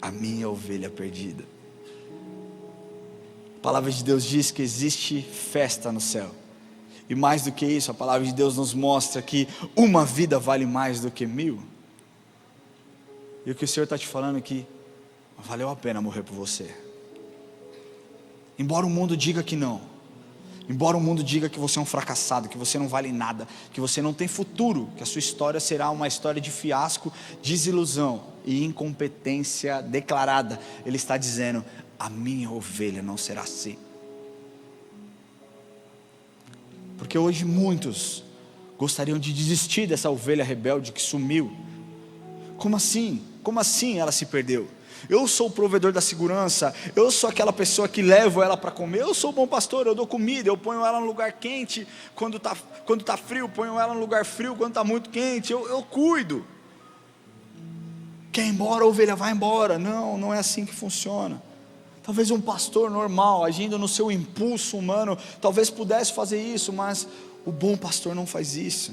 a minha ovelha perdida. A palavra de Deus diz que existe festa no céu. E mais do que isso, a palavra de Deus nos mostra que uma vida vale mais do que 1000. E o que o Senhor está te falando aqui: valeu a pena morrer por você. Embora o mundo diga que não, embora o mundo diga que você é um fracassado, que você não vale nada, que você não tem futuro, que a sua história será uma história de fiasco, desilusão e incompetência declarada, Ele está dizendo: a minha ovelha não será assim. Porque hoje muitos gostariam de desistir dessa ovelha rebelde que sumiu. Como assim? Como assim ela se perdeu? Eu sou o provedor da segurança, eu sou aquela pessoa que levo ela para comer, eu sou o bom pastor, eu dou comida, eu ponho ela no lugar quente, quando está frio, ponho ela no lugar frio, quando está muito quente, eu cuido. Quer ir embora, a ovelha vai embora. Não, não é assim que funciona. Talvez um pastor normal, agindo no seu impulso humano, talvez pudesse fazer isso, mas o bom pastor não faz isso.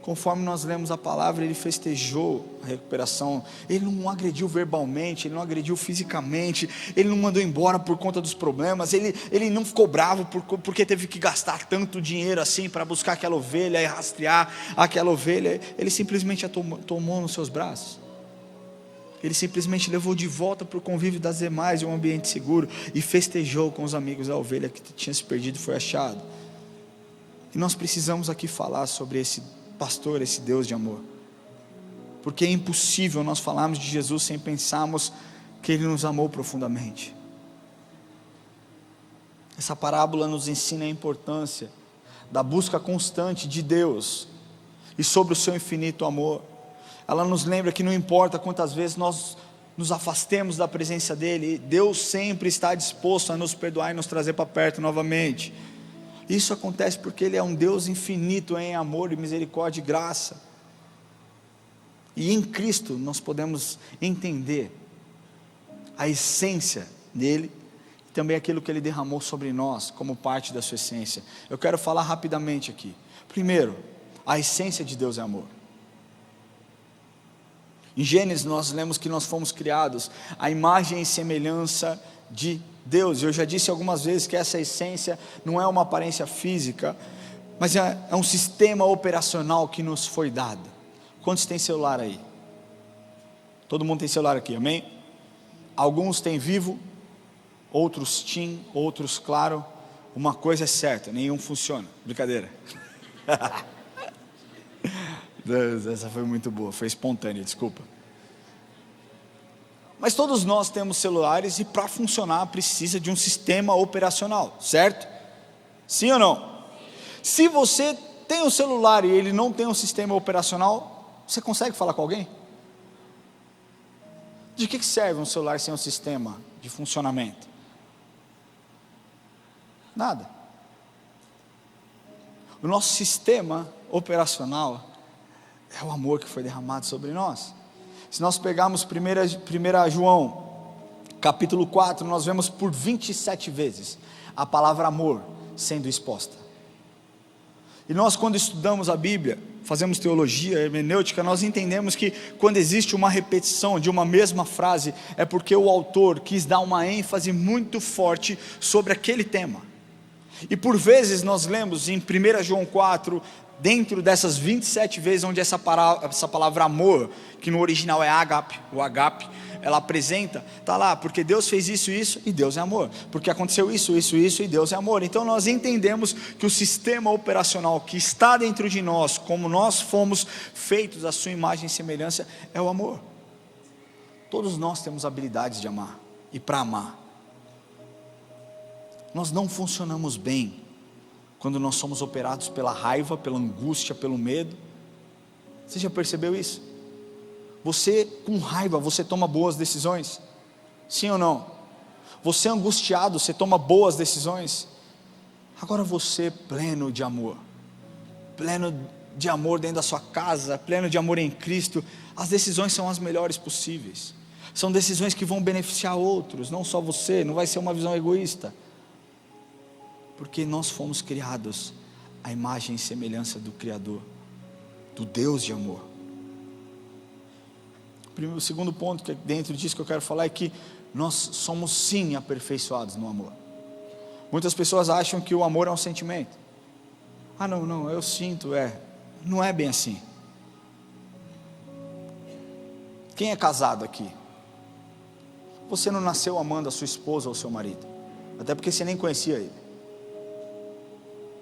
Conforme nós lemos a palavra, ele festejou a recuperação. Ele não agrediu verbalmente, ele não agrediu fisicamente, ele não mandou embora por conta dos problemas, ele não ficou bravo porque teve que gastar tanto dinheiro assim para buscar aquela ovelha e rastrear aquela ovelha. Ele simplesmente a tomou nos seus braços. Ele simplesmente levou de volta para o convívio das demais, em um ambiente seguro, e festejou com os amigos a ovelha que tinha se perdido e foi achada. E nós precisamos aqui falar sobre esse pastor, esse Deus de amor, porque é impossível nós falarmos de Jesus sem pensarmos que Ele nos amou profundamente. Essa parábola nos ensina a importância da busca constante de Deus e sobre o seu infinito amor. Ela nos lembra que não importa quantas vezes nós nos afastemos da presença dEle, Deus sempre está disposto a nos perdoar e nos trazer para perto novamente. Isso acontece porque Ele é um Deus infinito em amor e misericórdia e graça. E em Cristo nós podemos entender a essência dEle e também aquilo que Ele derramou sobre nós como parte da sua essência. Eu quero falar rapidamente aqui. Primeiro, a essência de Deus é amor. Em Gênesis nós lemos que nós fomos criados à imagem e semelhança de Deus. Eu já disse algumas vezes que essa essência não é uma aparência física, mas é um sistema operacional que nos foi dado. Quantos têm celular aí? Todo mundo tem celular aqui, amém? Alguns têm Vivo, outros TIM, outros Claro. Uma coisa é certa, nenhum funciona. Brincadeira. Essa foi muito boa, foi espontânea, desculpa. Mas todos nós temos celulares e para funcionar precisa de um sistema operacional, certo? Sim ou não? Se você tem um celular e ele não tem um sistema operacional, você consegue falar com alguém? De que serve um celular sem um sistema de funcionamento? Nada. O nosso sistema operacional é o amor que foi derramado sobre nós. Se nós pegarmos 1 João, capítulo 4, nós vemos por 27 vezes a palavra amor sendo exposta. E nós, quando estudamos a Bíblia, fazemos teologia, hermenêutica, nós entendemos que quando existe uma repetição de uma mesma frase, é porque o autor quis dar uma ênfase muito forte sobre aquele tema. E por vezes nós lemos em 1 João 4, dentro dessas 27 vezes onde essa palavra amor, que no original é ágape, o agape, ela apresenta, está lá, porque Deus fez isso e Deus é amor, porque aconteceu isso e Deus é amor. Então nós entendemos que o sistema operacional que está dentro de nós, como nós fomos feitos à sua imagem e semelhança, é o amor. Todos nós temos habilidades de amar e para amar. Nós não funcionamos bem quando nós somos operados pela raiva, pela angústia, pelo medo. Você já percebeu isso? Você com raiva, você toma boas decisões? Sim ou não? Você angustiado, você toma boas decisões? Agora você pleno de amor dentro da sua casa, pleno de amor em Cristo, as decisões são as melhores possíveis. São decisões que vão beneficiar outros, não só você, não vai ser uma visão egoísta. Porque nós fomos criados à imagem e semelhança do Criador, do Deus de amor. O segundo ponto que dentro disso que eu quero falar é que nós somos sim aperfeiçoados no amor. Muitas pessoas acham que o amor é um sentimento. Não, eu sinto, não é bem assim. Quem é casado aqui? Você não nasceu amando a sua esposa ou seu marido, até porque você nem conhecia ele.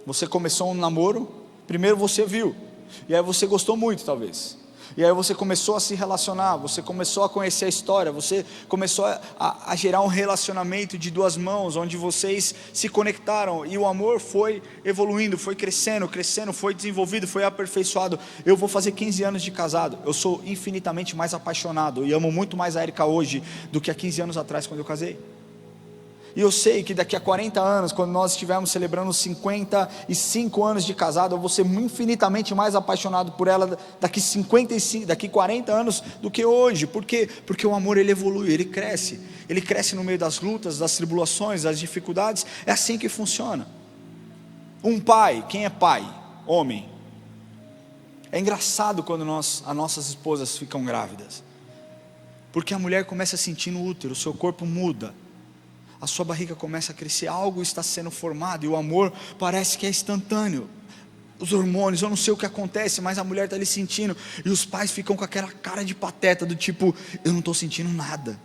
Você começou um namoro, primeiro você viu, e aí você gostou muito talvez, E aí você começou a se relacionar, você começou a conhecer a história, você começou a gerar um relacionamento de duas mãos, onde vocês se conectaram, e o amor foi evoluindo, foi crescendo, foi desenvolvido, foi aperfeiçoado. Eu vou fazer 15 anos de casado, eu sou infinitamente mais apaixonado, e amo muito mais a Érica hoje, do que há 15 anos atrás, quando eu casei. E eu sei que daqui a 40 anos, quando nós estivermos celebrando 55 anos de casado, eu vou ser infinitamente mais apaixonado por ela daqui 40 anos do que hoje. Por quê? Porque o amor, ele evolui, ele cresce no meio das lutas, das tribulações, das dificuldades. É assim que funciona. Um pai, quem é pai? Homem. É engraçado quando as nossas esposas ficam grávidas, porque a mulher começa a sentir no útero, o seu corpo muda, a sua barriga começa a crescer, algo está sendo formado, e o amor parece que é instantâneo. Os hormônios, eu não sei o que acontece, mas a mulher está ali sentindo, e os pais ficam com aquela cara de pateta, do tipo, eu não estou sentindo nada.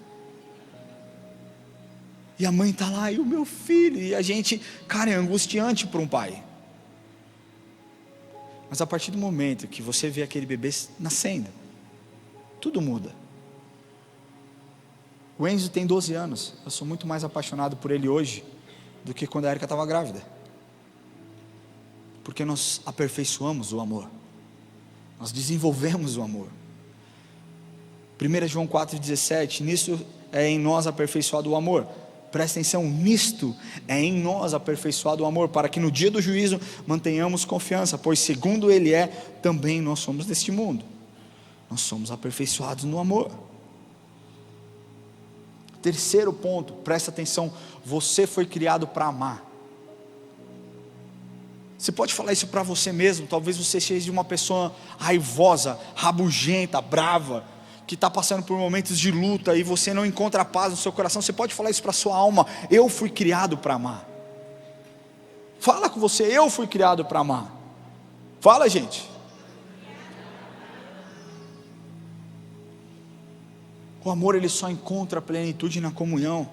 E a mãe está lá, e o meu filho, e a gente, cara, é angustiante para um pai. Mas a partir do momento que você vê aquele bebê nascendo, tudo muda. O Enzo tem 12 anos, eu sou muito mais apaixonado por ele hoje do que quando a Érica estava grávida, porque nós aperfeiçoamos o amor, nós desenvolvemos o amor. 1 João 4,17, nisso é em nós aperfeiçoado o amor. Presta atenção, nisto é em nós aperfeiçoado o amor, para que no dia do juízo mantenhamos confiança, pois segundo Ele é, também nós somos deste mundo. Nós somos aperfeiçoados no amor. Terceiro ponto, presta atenção, você foi criado para amar. Você pode falar isso para você mesmo, talvez você seja uma pessoa raivosa, rabugenta, brava, que está passando por momentos de luta, e você não encontra paz no seu coração. Você pode falar isso para a sua alma, eu fui criado para amar. Fala com você, eu fui criado para amar. Fala, gente. O amor, ele só encontra plenitude na comunhão.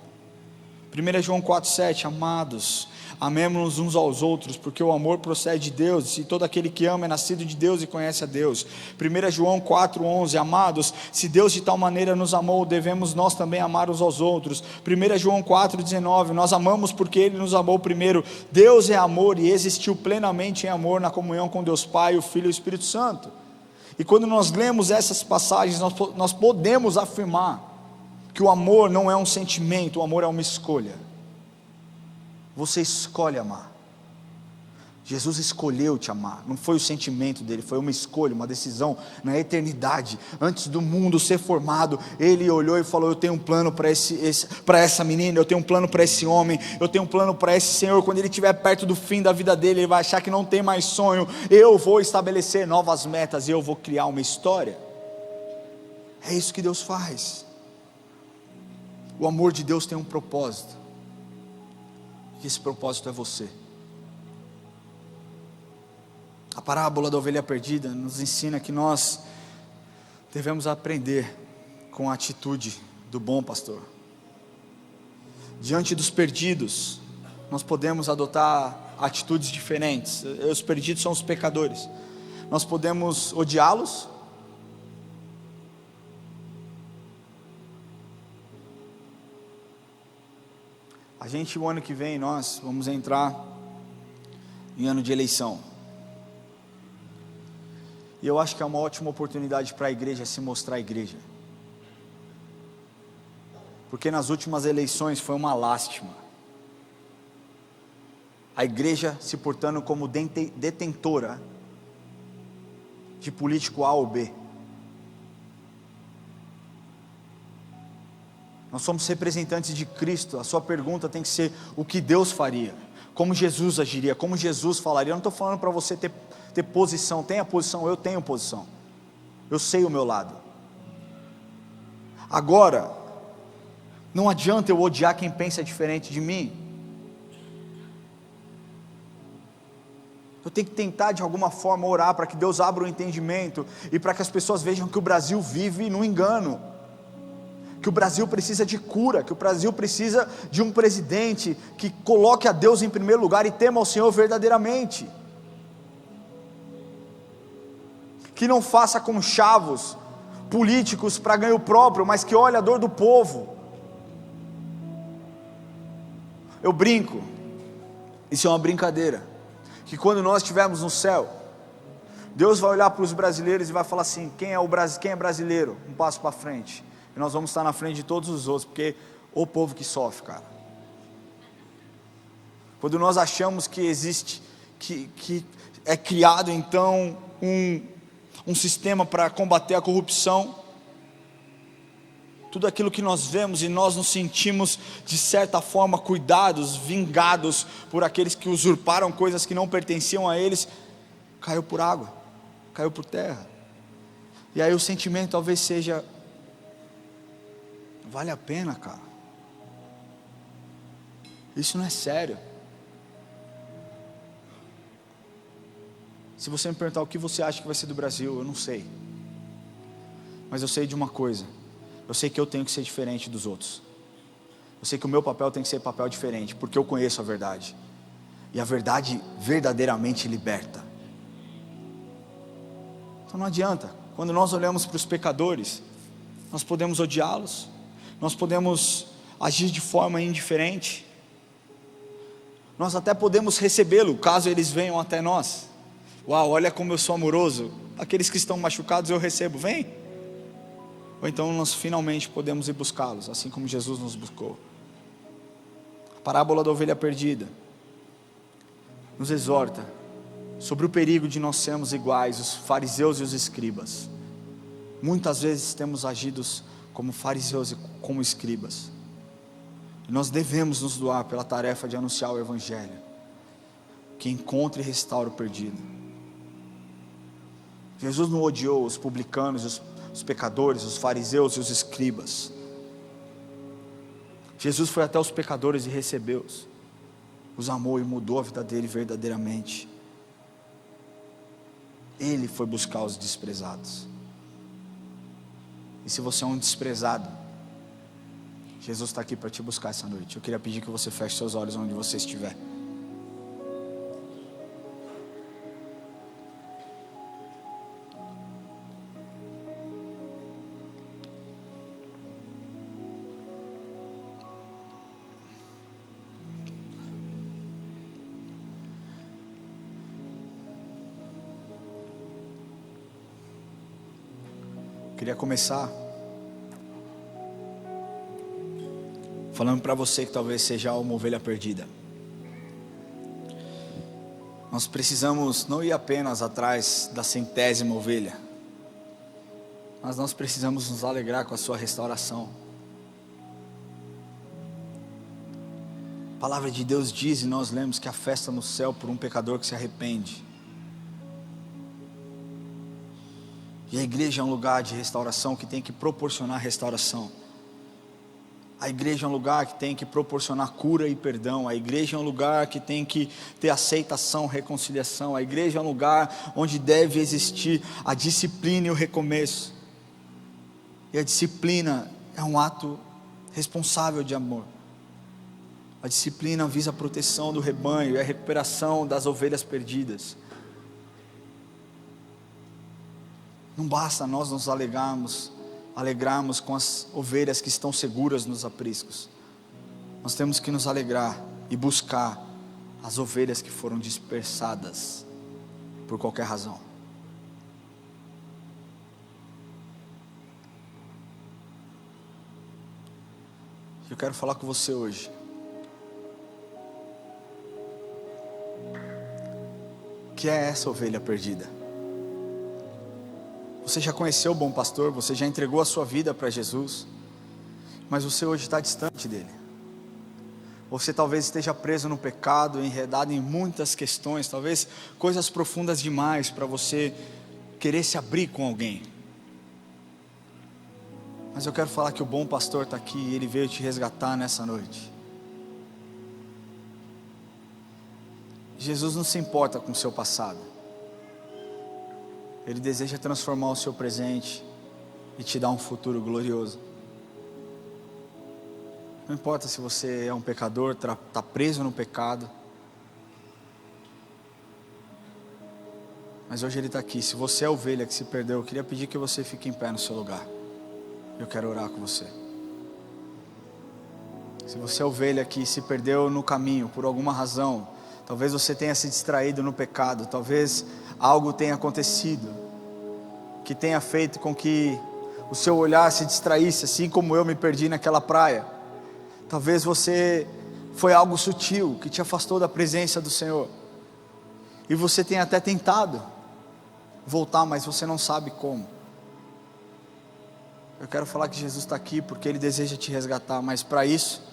1 João 4,7, amados, amemos-nos uns aos outros, porque o amor procede de Deus, e todo aquele que ama é nascido de Deus e conhece a Deus. 1 João 4,11, amados, se Deus de tal maneira nos amou, devemos nós também amar uns aos outros. 1 João 4,19, nós amamos porque Ele nos amou primeiro. Deus é amor, e existiu plenamente em amor na comunhão com Deus Pai, o Filho e o Espírito Santo. E quando nós lemos essas passagens, nós podemos afirmar que o amor não é um sentimento, o amor é uma escolha. Você escolhe amar. Jesus escolheu te amar, não foi o sentimento dele, foi uma escolha, uma decisão. Na eternidade, antes do mundo ser formado, Ele olhou e falou, eu tenho um plano para essa menina, eu tenho um plano para esse homem, eu tenho um plano para esse senhor. Quando ele estiver perto do fim da vida dele, ele vai achar que não tem mais sonho, eu vou estabelecer novas metas, e eu vou criar uma história. É isso que Deus faz. O amor de Deus tem um propósito, e esse propósito é você. A parábola da ovelha perdida nos ensina que nós devemos aprender com a atitude do bom pastor. Diante dos perdidos, nós podemos adotar atitudes diferentes. Os perdidos são os pecadores. Nós podemos odiá-los, o ano que vem, nós vamos entrar em ano de eleição. E eu acho que é uma ótima oportunidade para a igreja se mostrar a igreja. Porque nas últimas eleições foi uma lástima. A igreja se portando como detentora de político A ou B. Nós somos representantes de Cristo. A sua pergunta tem que ser o que Deus faria, como Jesus agiria, como Jesus falaria. Eu não estou falando para você ter posição, tenha posição, eu tenho posição, eu sei o meu lado. Agora, não adianta eu odiar quem pensa diferente de mim. Eu tenho que tentar de alguma forma orar para que Deus abra o entendimento, e para que as pessoas vejam que o Brasil vive no engano, que o Brasil precisa de cura, que o Brasil precisa de um presidente que coloque a Deus em primeiro lugar e tema ao Senhor verdadeiramente, que não faça conchavos políticos para ganho próprio, mas que olhe a dor do povo. Eu brinco, isso é uma brincadeira, que quando nós estivermos no céu, Deus vai olhar para os brasileiros e vai falar assim: quem é brasileiro? Um passo para frente. E nós vamos estar na frente de todos os outros, porque o povo que sofre, cara. Quando nós achamos que existe, que é criado então um sistema para combater a corrupção, tudo aquilo que nós vemos e nós nos sentimos de certa forma cuidados, vingados por aqueles que usurparam coisas que não pertenciam a eles, caiu por água, caiu por terra. E aí o sentimento talvez seja: vale a pena, cara? Isso não é sério. Se você me perguntar o que você acha que vai ser do Brasil, eu não sei. Mas eu sei de uma coisa: eu sei que eu tenho que ser diferente dos outros. Eu sei que o meu papel tem que ser papel diferente, porque eu conheço a verdade. E a verdade verdadeiramente liberta. Então não adianta. Quando nós olhamos para os pecadores, nós podemos odiá-los, nós podemos agir de forma indiferente, nós até podemos recebê-lo, caso eles venham até nós. Uau, olha como eu sou amoroso, aqueles que estão machucados eu recebo, vem. Ou então nós finalmente podemos ir buscá-los, assim como Jesus nos buscou. A parábola da ovelha perdida nos exorta sobre o perigo de nós sermos iguais, os fariseus e os escribas. Muitas vezes temos agido como fariseus e como escribas, e nós devemos nos doar pela tarefa de anunciar o Evangelho, que encontra e restaura o perdido. Jesus não odiou os publicanos, os pecadores, os fariseus e os escribas. Jesus foi até os pecadores e recebeu-os, os amou e mudou a vida dele verdadeiramente. Ele foi buscar os desprezados. E se você é um desprezado, Jesus está aqui para te buscar essa noite. Eu queria pedir que você feche seus olhos onde você estiver. Queria começar falando para você que talvez seja uma ovelha perdida. Nós precisamos não ir apenas atrás da 100ª ovelha, mas nós precisamos nos alegrar com a sua restauração. A palavra de Deus diz, e nós lemos, que há festa no céu por um pecador que se arrepende. E a igreja é um lugar de restauração que tem que proporcionar restauração. A igreja é um lugar que tem que proporcionar cura e perdão. A igreja é um lugar que tem que ter aceitação, reconciliação. A igreja é um lugar onde deve existir a disciplina e o recomeço. E a disciplina é um ato responsável de amor. A disciplina visa a proteção do rebanho e a recuperação das ovelhas perdidas. Não basta nós nos alegrarmos com as ovelhas que estão seguras nos apriscos. Nós temos que nos alegrar e buscar as ovelhas que foram dispersadas por qualquer razão. Eu quero falar com você hoje. Que é essa ovelha perdida? Você já conheceu o bom pastor, você já entregou a sua vida para Jesus, mas você hoje está distante dele. Você talvez esteja preso no pecado, enredado em muitas questões, talvez coisas profundas demais para você querer se abrir com alguém. Mas eu quero falar que o bom pastor está aqui e ele veio te resgatar nessa noite. Jesus não se importa com o seu passado. Ele deseja transformar o seu presente e te dar um futuro glorioso. Não importa se você é um pecador, está preso no pecado. Mas hoje Ele está aqui. Se você é a ovelha que se perdeu, eu queria pedir que você fique em pé no seu lugar. Eu quero orar com você. Se você é a ovelha que se perdeu no caminho, por alguma razão, talvez você tenha se distraído no pecado, talvez algo tenha acontecido, que tenha feito com que o seu olhar se distraísse, assim como eu me perdi naquela praia. Talvez foi algo sutil, que te afastou da presença do Senhor, e você tenha até tentado voltar, mas você não sabe como. Eu quero falar que Jesus está aqui, porque Ele deseja te resgatar, mas para isso,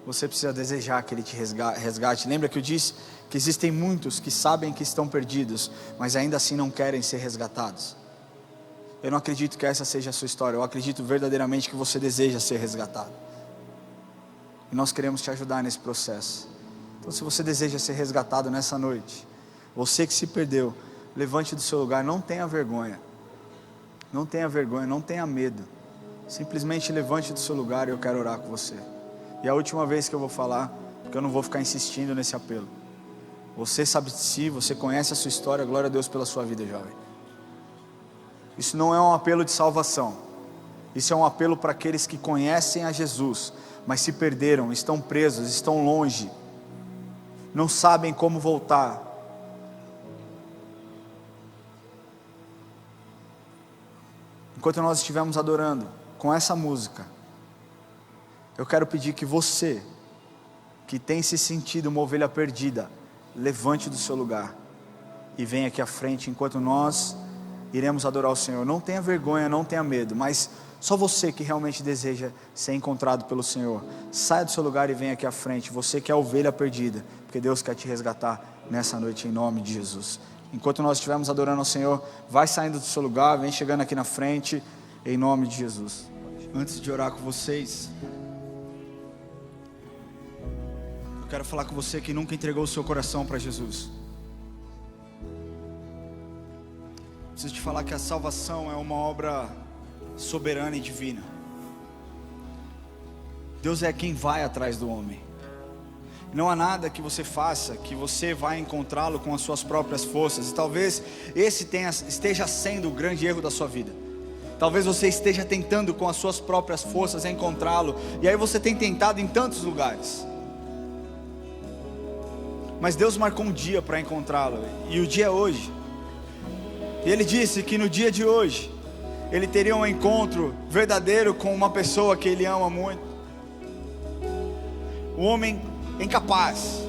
você precisa desejar que Ele te resgate. Lembra que eu disse que existem muitos que sabem que estão perdidos, mas ainda assim não querem ser resgatados. Eu não acredito que essa seja a sua história. Eu acredito verdadeiramente que você deseja ser resgatado, e nós queremos te ajudar nesse processo. Então, se você deseja ser resgatado nessa noite, você que se perdeu, levante do seu lugar. Não tenha vergonha, não tenha vergonha, não tenha medo. Simplesmente levante do seu lugar e eu quero orar com você. E a última vez que eu vou falar, porque eu não vou ficar insistindo nesse apelo. Você sabe de si, você conhece a sua história. Glória a Deus pela sua vida, jovem. Isso não é um apelo de salvação. Isso é um apelo para aqueles que conhecem a Jesus, mas se perderam, estão presos, estão longe, não sabem como voltar. Enquanto nós estivermos adorando com essa música, eu quero pedir que você, que tem se sentido uma ovelha perdida, levante do seu lugar e venha aqui à frente enquanto nós iremos adorar o Senhor. Não tenha vergonha, não tenha medo, mas só você que realmente deseja ser encontrado pelo Senhor, saia do seu lugar e venha aqui à frente. Você que é a ovelha perdida, porque Deus quer te resgatar nessa noite em nome de Jesus. Enquanto nós estivermos adorando ao Senhor, vai saindo do seu lugar, vem chegando aqui na frente em nome de Jesus. Antes de orar com vocês, eu quero falar com você que nunca entregou o seu coração para Jesus. Preciso te falar que a salvação é uma obra soberana e divina. Deus é quem vai atrás do homem. Não há nada que você faça que você vai encontrá-lo com as suas próprias forças. E talvez esse esteja sendo o grande erro da sua vida. Talvez você esteja tentando com as suas próprias forças encontrá-lo, e aí você tem tentado em tantos lugares. Mas Deus marcou um dia para encontrá-lo, e o dia é hoje. E Ele disse que no dia de hoje Ele teria um encontro verdadeiro com uma pessoa que Ele ama muito. Um homem incapaz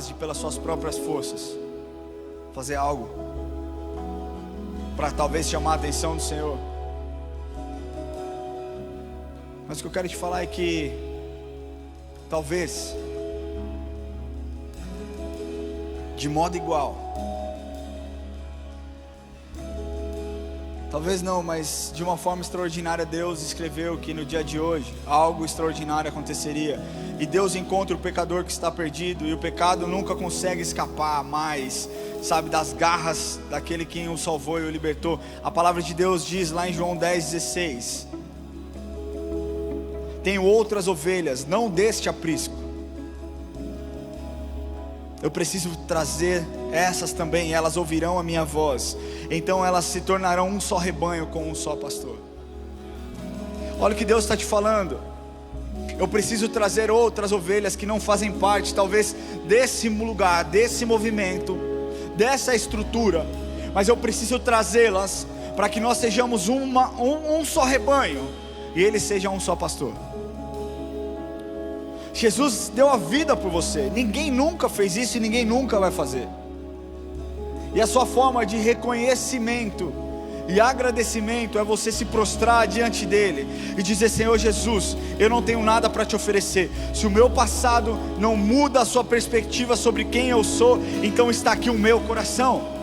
de pelas suas próprias forças fazer algo para talvez chamar a atenção do Senhor. Mas o que eu quero te falar é que talvez de modo igual, talvez não, mas de uma forma extraordinária, Deus escreveu que no dia de hoje algo extraordinário aconteceria. E Deus encontra o pecador que está perdido, e o pecado nunca consegue escapar mais, sabe, das garras daquele que o salvou e o libertou. A palavra de Deus diz lá em João 10,16: tenho outras ovelhas, não deste aprisco. Eu preciso trazer essas também, elas ouvirão a minha voz, então elas se tornarão um só rebanho com um só pastor. Olha o que Deus está te falando. Eu preciso trazer outras ovelhas que não fazem parte talvez desse lugar, desse movimento, dessa estrutura, mas eu preciso trazê-las para que nós sejamos um só rebanho e ele seja um só pastor. Jesus deu a vida por você. Ninguém nunca fez isso e ninguém nunca vai fazer. E a sua forma de reconhecimento e agradecimento é você se prostrar diante dele e dizer: Senhor Jesus, eu não tenho nada para te oferecer. Se o meu passado não muda a sua perspectiva sobre quem eu sou, então está aqui o meu coração.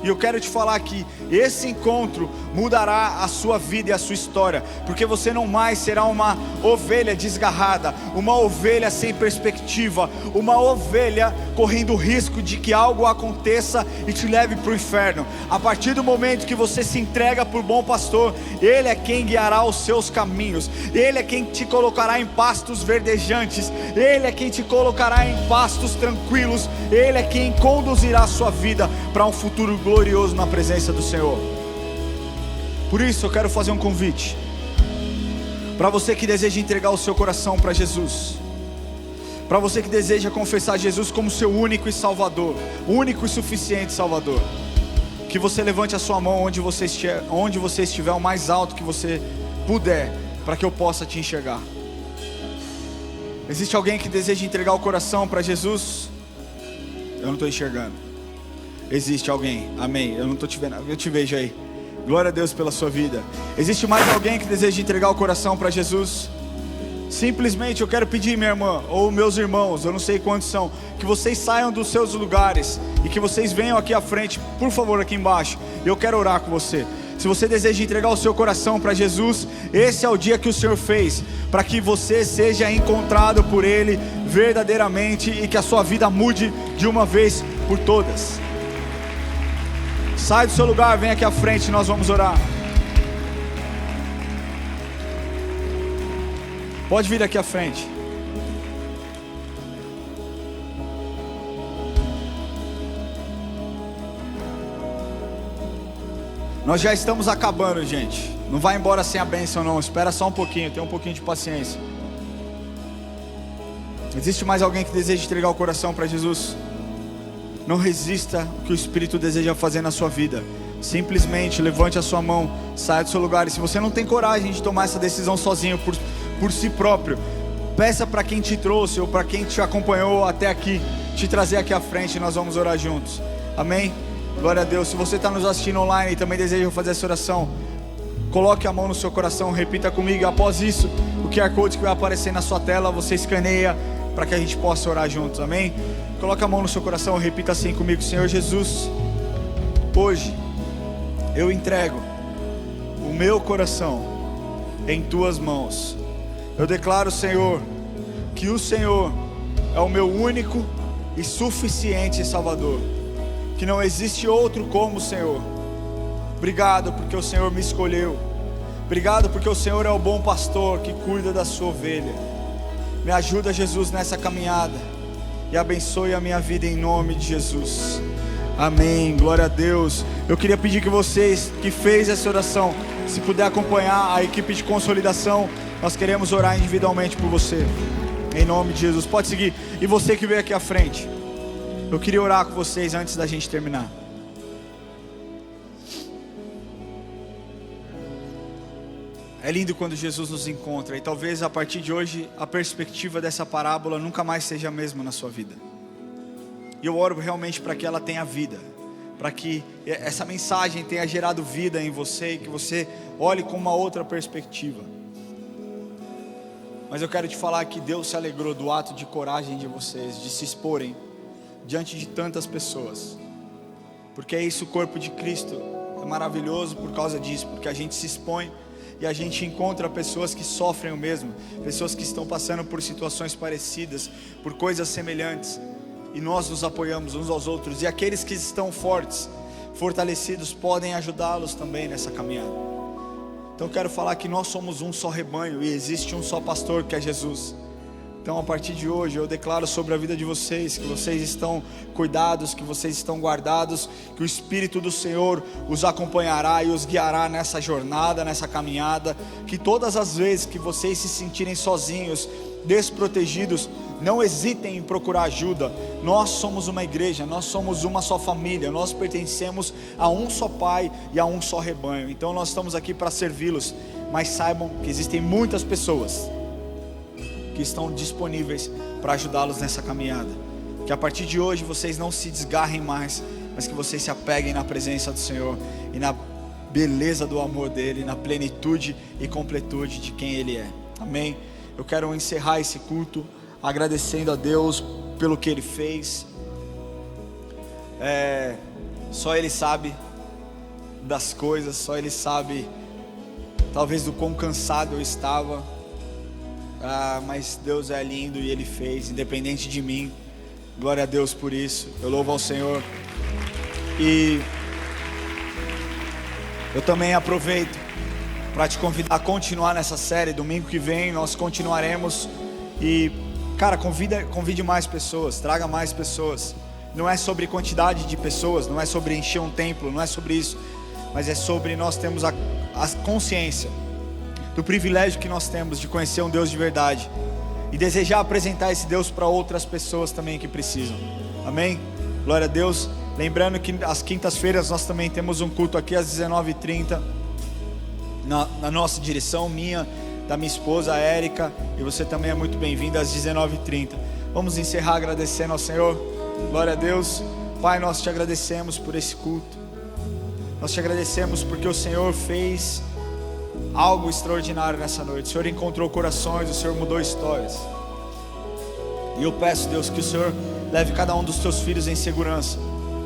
E eu quero te falar que esse encontro mudará a sua vida e a sua história, porque você não mais será uma ovelha desgarrada, uma ovelha sem perspectiva, uma ovelha correndo o risco de que algo aconteça e te leve para o inferno. A partir do momento que você se entrega para o bom pastor, Ele é quem guiará os seus caminhos, Ele é quem te colocará em pastos verdejantes, Ele é quem te colocará em pastos tranquilos, Ele é quem conduzirá a sua vida para um futuro glorioso na presença do Senhor. Por isso eu quero fazer um convite para você que deseja entregar o seu coração para Jesus, para você que deseja confessar Jesus como seu único e Salvador, único e suficiente Salvador. Que você levante a sua mão onde você estiver, o mais alto que você puder, para que eu possa te enxergar. Existe alguém que deseja entregar o coração para Jesus? Eu não estou enxergando. Existe alguém, amém, eu não estou te vendo, eu te vejo aí. Glória a Deus pela sua vida. Existe mais alguém que deseja entregar o coração para Jesus? Simplesmente eu quero pedir, minha irmã, ou meus irmãos, eu não sei quantos são, que vocês saiam dos seus lugares e que vocês venham aqui à frente, por favor, aqui embaixo. Eu quero orar com você. Se você deseja entregar o seu coração para Jesus, esse é o dia que o Senhor fez, para que você seja encontrado por Ele verdadeiramente e que a sua vida mude de uma vez por todas. Sai do seu lugar, vem aqui à frente e nós vamos orar. Pode vir aqui à frente. Nós já estamos acabando, gente. Não vai embora sem a bênção não. Espera só um pouquinho, tenha um pouquinho de paciência. Existe mais alguém que deseja entregar o coração para Jesus? Não resista ao que o Espírito deseja fazer na sua vida. Simplesmente levante a sua mão, saia do seu lugar. E se você não tem coragem de tomar essa decisão sozinho, por si próprio, peça para quem te trouxe ou para quem te acompanhou até aqui, te trazer aqui à frente e nós vamos orar juntos. Amém? Glória a Deus. Se você está nos assistindo online e também deseja fazer essa oração, coloque a mão no seu coração, repita comigo. Após isso, o QR Code que vai aparecer na sua tela, você escaneia para que a gente possa orar juntos. Amém? Coloque a mão no seu coração, repita assim comigo: Senhor Jesus, hoje eu entrego o meu coração em tuas mãos. Eu declaro, Senhor, que o Senhor é o meu único e suficiente Salvador, que não existe outro como o Senhor. Obrigado porque o Senhor me escolheu. Obrigado porque o Senhor é o bom pastor que cuida da sua ovelha. Me ajuda, Jesus, nessa caminhada e abençoe a minha vida em nome de Jesus. Amém, glória a Deus. Eu queria pedir que vocês que fez essa oração, se puder acompanhar a equipe de consolidação, nós queremos orar individualmente por você, em nome de Jesus. Pode seguir. E você que veio aqui à frente, eu queria orar com vocês antes da gente terminar. É lindo quando Jesus nos encontra, e talvez a partir de hoje a perspectiva dessa parábola nunca mais seja a mesma na sua vida. E eu oro realmente para que ela tenha vida, para que essa mensagem tenha gerado vida em você e que você olhe com uma outra perspectiva. Mas eu quero te falar que Deus se alegrou do ato de coragem de vocês, de se exporem diante de tantas pessoas, porque é isso, o corpo de Cristo é maravilhoso por causa disso, porque a gente se expõe e a gente encontra pessoas que sofrem o mesmo, pessoas que estão passando por situações parecidas, por coisas semelhantes, e nós nos apoiamos uns aos outros, e aqueles que estão fortes, fortalecidos, podem ajudá-los também nessa caminhada. Então eu quero falar que nós somos um só rebanho, e existe um só pastor, que é Jesus. Então a partir de hoje eu declaro sobre a vida de vocês, que vocês estão cuidados, que vocês estão guardados, que o Espírito do Senhor os acompanhará e os guiará nessa jornada, nessa caminhada, que todas as vezes que vocês se sentirem sozinhos, desprotegidos, não hesitem em procurar ajuda. Nós somos uma igreja, nós somos uma só família, nós pertencemos a um só Pai e a um só rebanho. Então nós estamos aqui para servi-los, mas saibam que existem muitas pessoas que estão disponíveis para ajudá-los nessa caminhada. Que a partir de hoje vocês não se desgarrem mais, mas que vocês se apeguem na presença do Senhor e na beleza do amor dele, na plenitude e completude de quem Ele é. Amém? Eu quero encerrar esse culto agradecendo a Deus pelo que Ele fez. Só Ele sabe das coisas, só Ele sabe, talvez, do quão cansado eu estava. Mas Deus é lindo e Ele fez, independente de mim. Glória a Deus por isso. Eu louvo ao Senhor. E eu também aproveito para te convidar a continuar nessa série. Domingo que vem nós continuaremos. E, cara, convide mais pessoas, traga mais pessoas. Não é sobre quantidade de pessoas, não é sobre encher um templo, não é sobre isso, mas é sobre nós termos a consciência do privilégio que nós temos de conhecer um Deus de verdade e desejar apresentar esse Deus para outras pessoas também que precisam. Amém? Glória a Deus. Lembrando que às quintas-feiras nós também temos um culto aqui às 19h30 na nossa direção, da minha esposa, a Érica, e você também é muito bem-vindo às 19h30. Vamos encerrar agradecendo ao Senhor. Glória a Deus. Pai, nós te agradecemos por esse culto. Nós te agradecemos porque o Senhor fez algo extraordinário nessa noite. O Senhor encontrou corações, o Senhor mudou histórias. E eu peço, Deus, que o Senhor leve cada um dos teus filhos em segurança,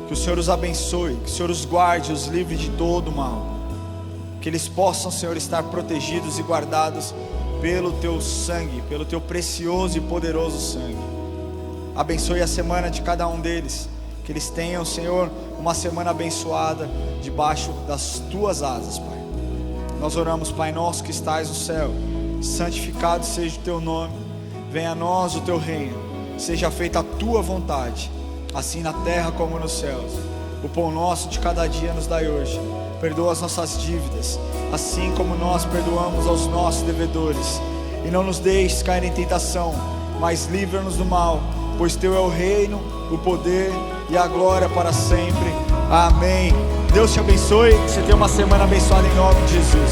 que o Senhor os abençoe, que o Senhor os guarde, os livre de todo mal, que eles possam, Senhor, estar protegidos e guardados pelo teu sangue, pelo teu precioso e poderoso sangue. Abençoe a semana de cada um deles, que eles tenham, Senhor, uma semana abençoada debaixo das tuas asas, Pai. Nós oramos, Pai nosso que estás no céu, santificado seja o teu nome, venha a nós o teu reino, seja feita a tua vontade, assim na terra como nos céus. O pão nosso de cada dia nos dai hoje, perdoa as nossas dívidas, assim como nós perdoamos aos nossos devedores, e não nos deixes cair em tentação, mas livra-nos do mal, pois teu é o reino, o poder e a glória para sempre. Amém. Deus te abençoe, que você tenha uma semana abençoada em nome de Jesus.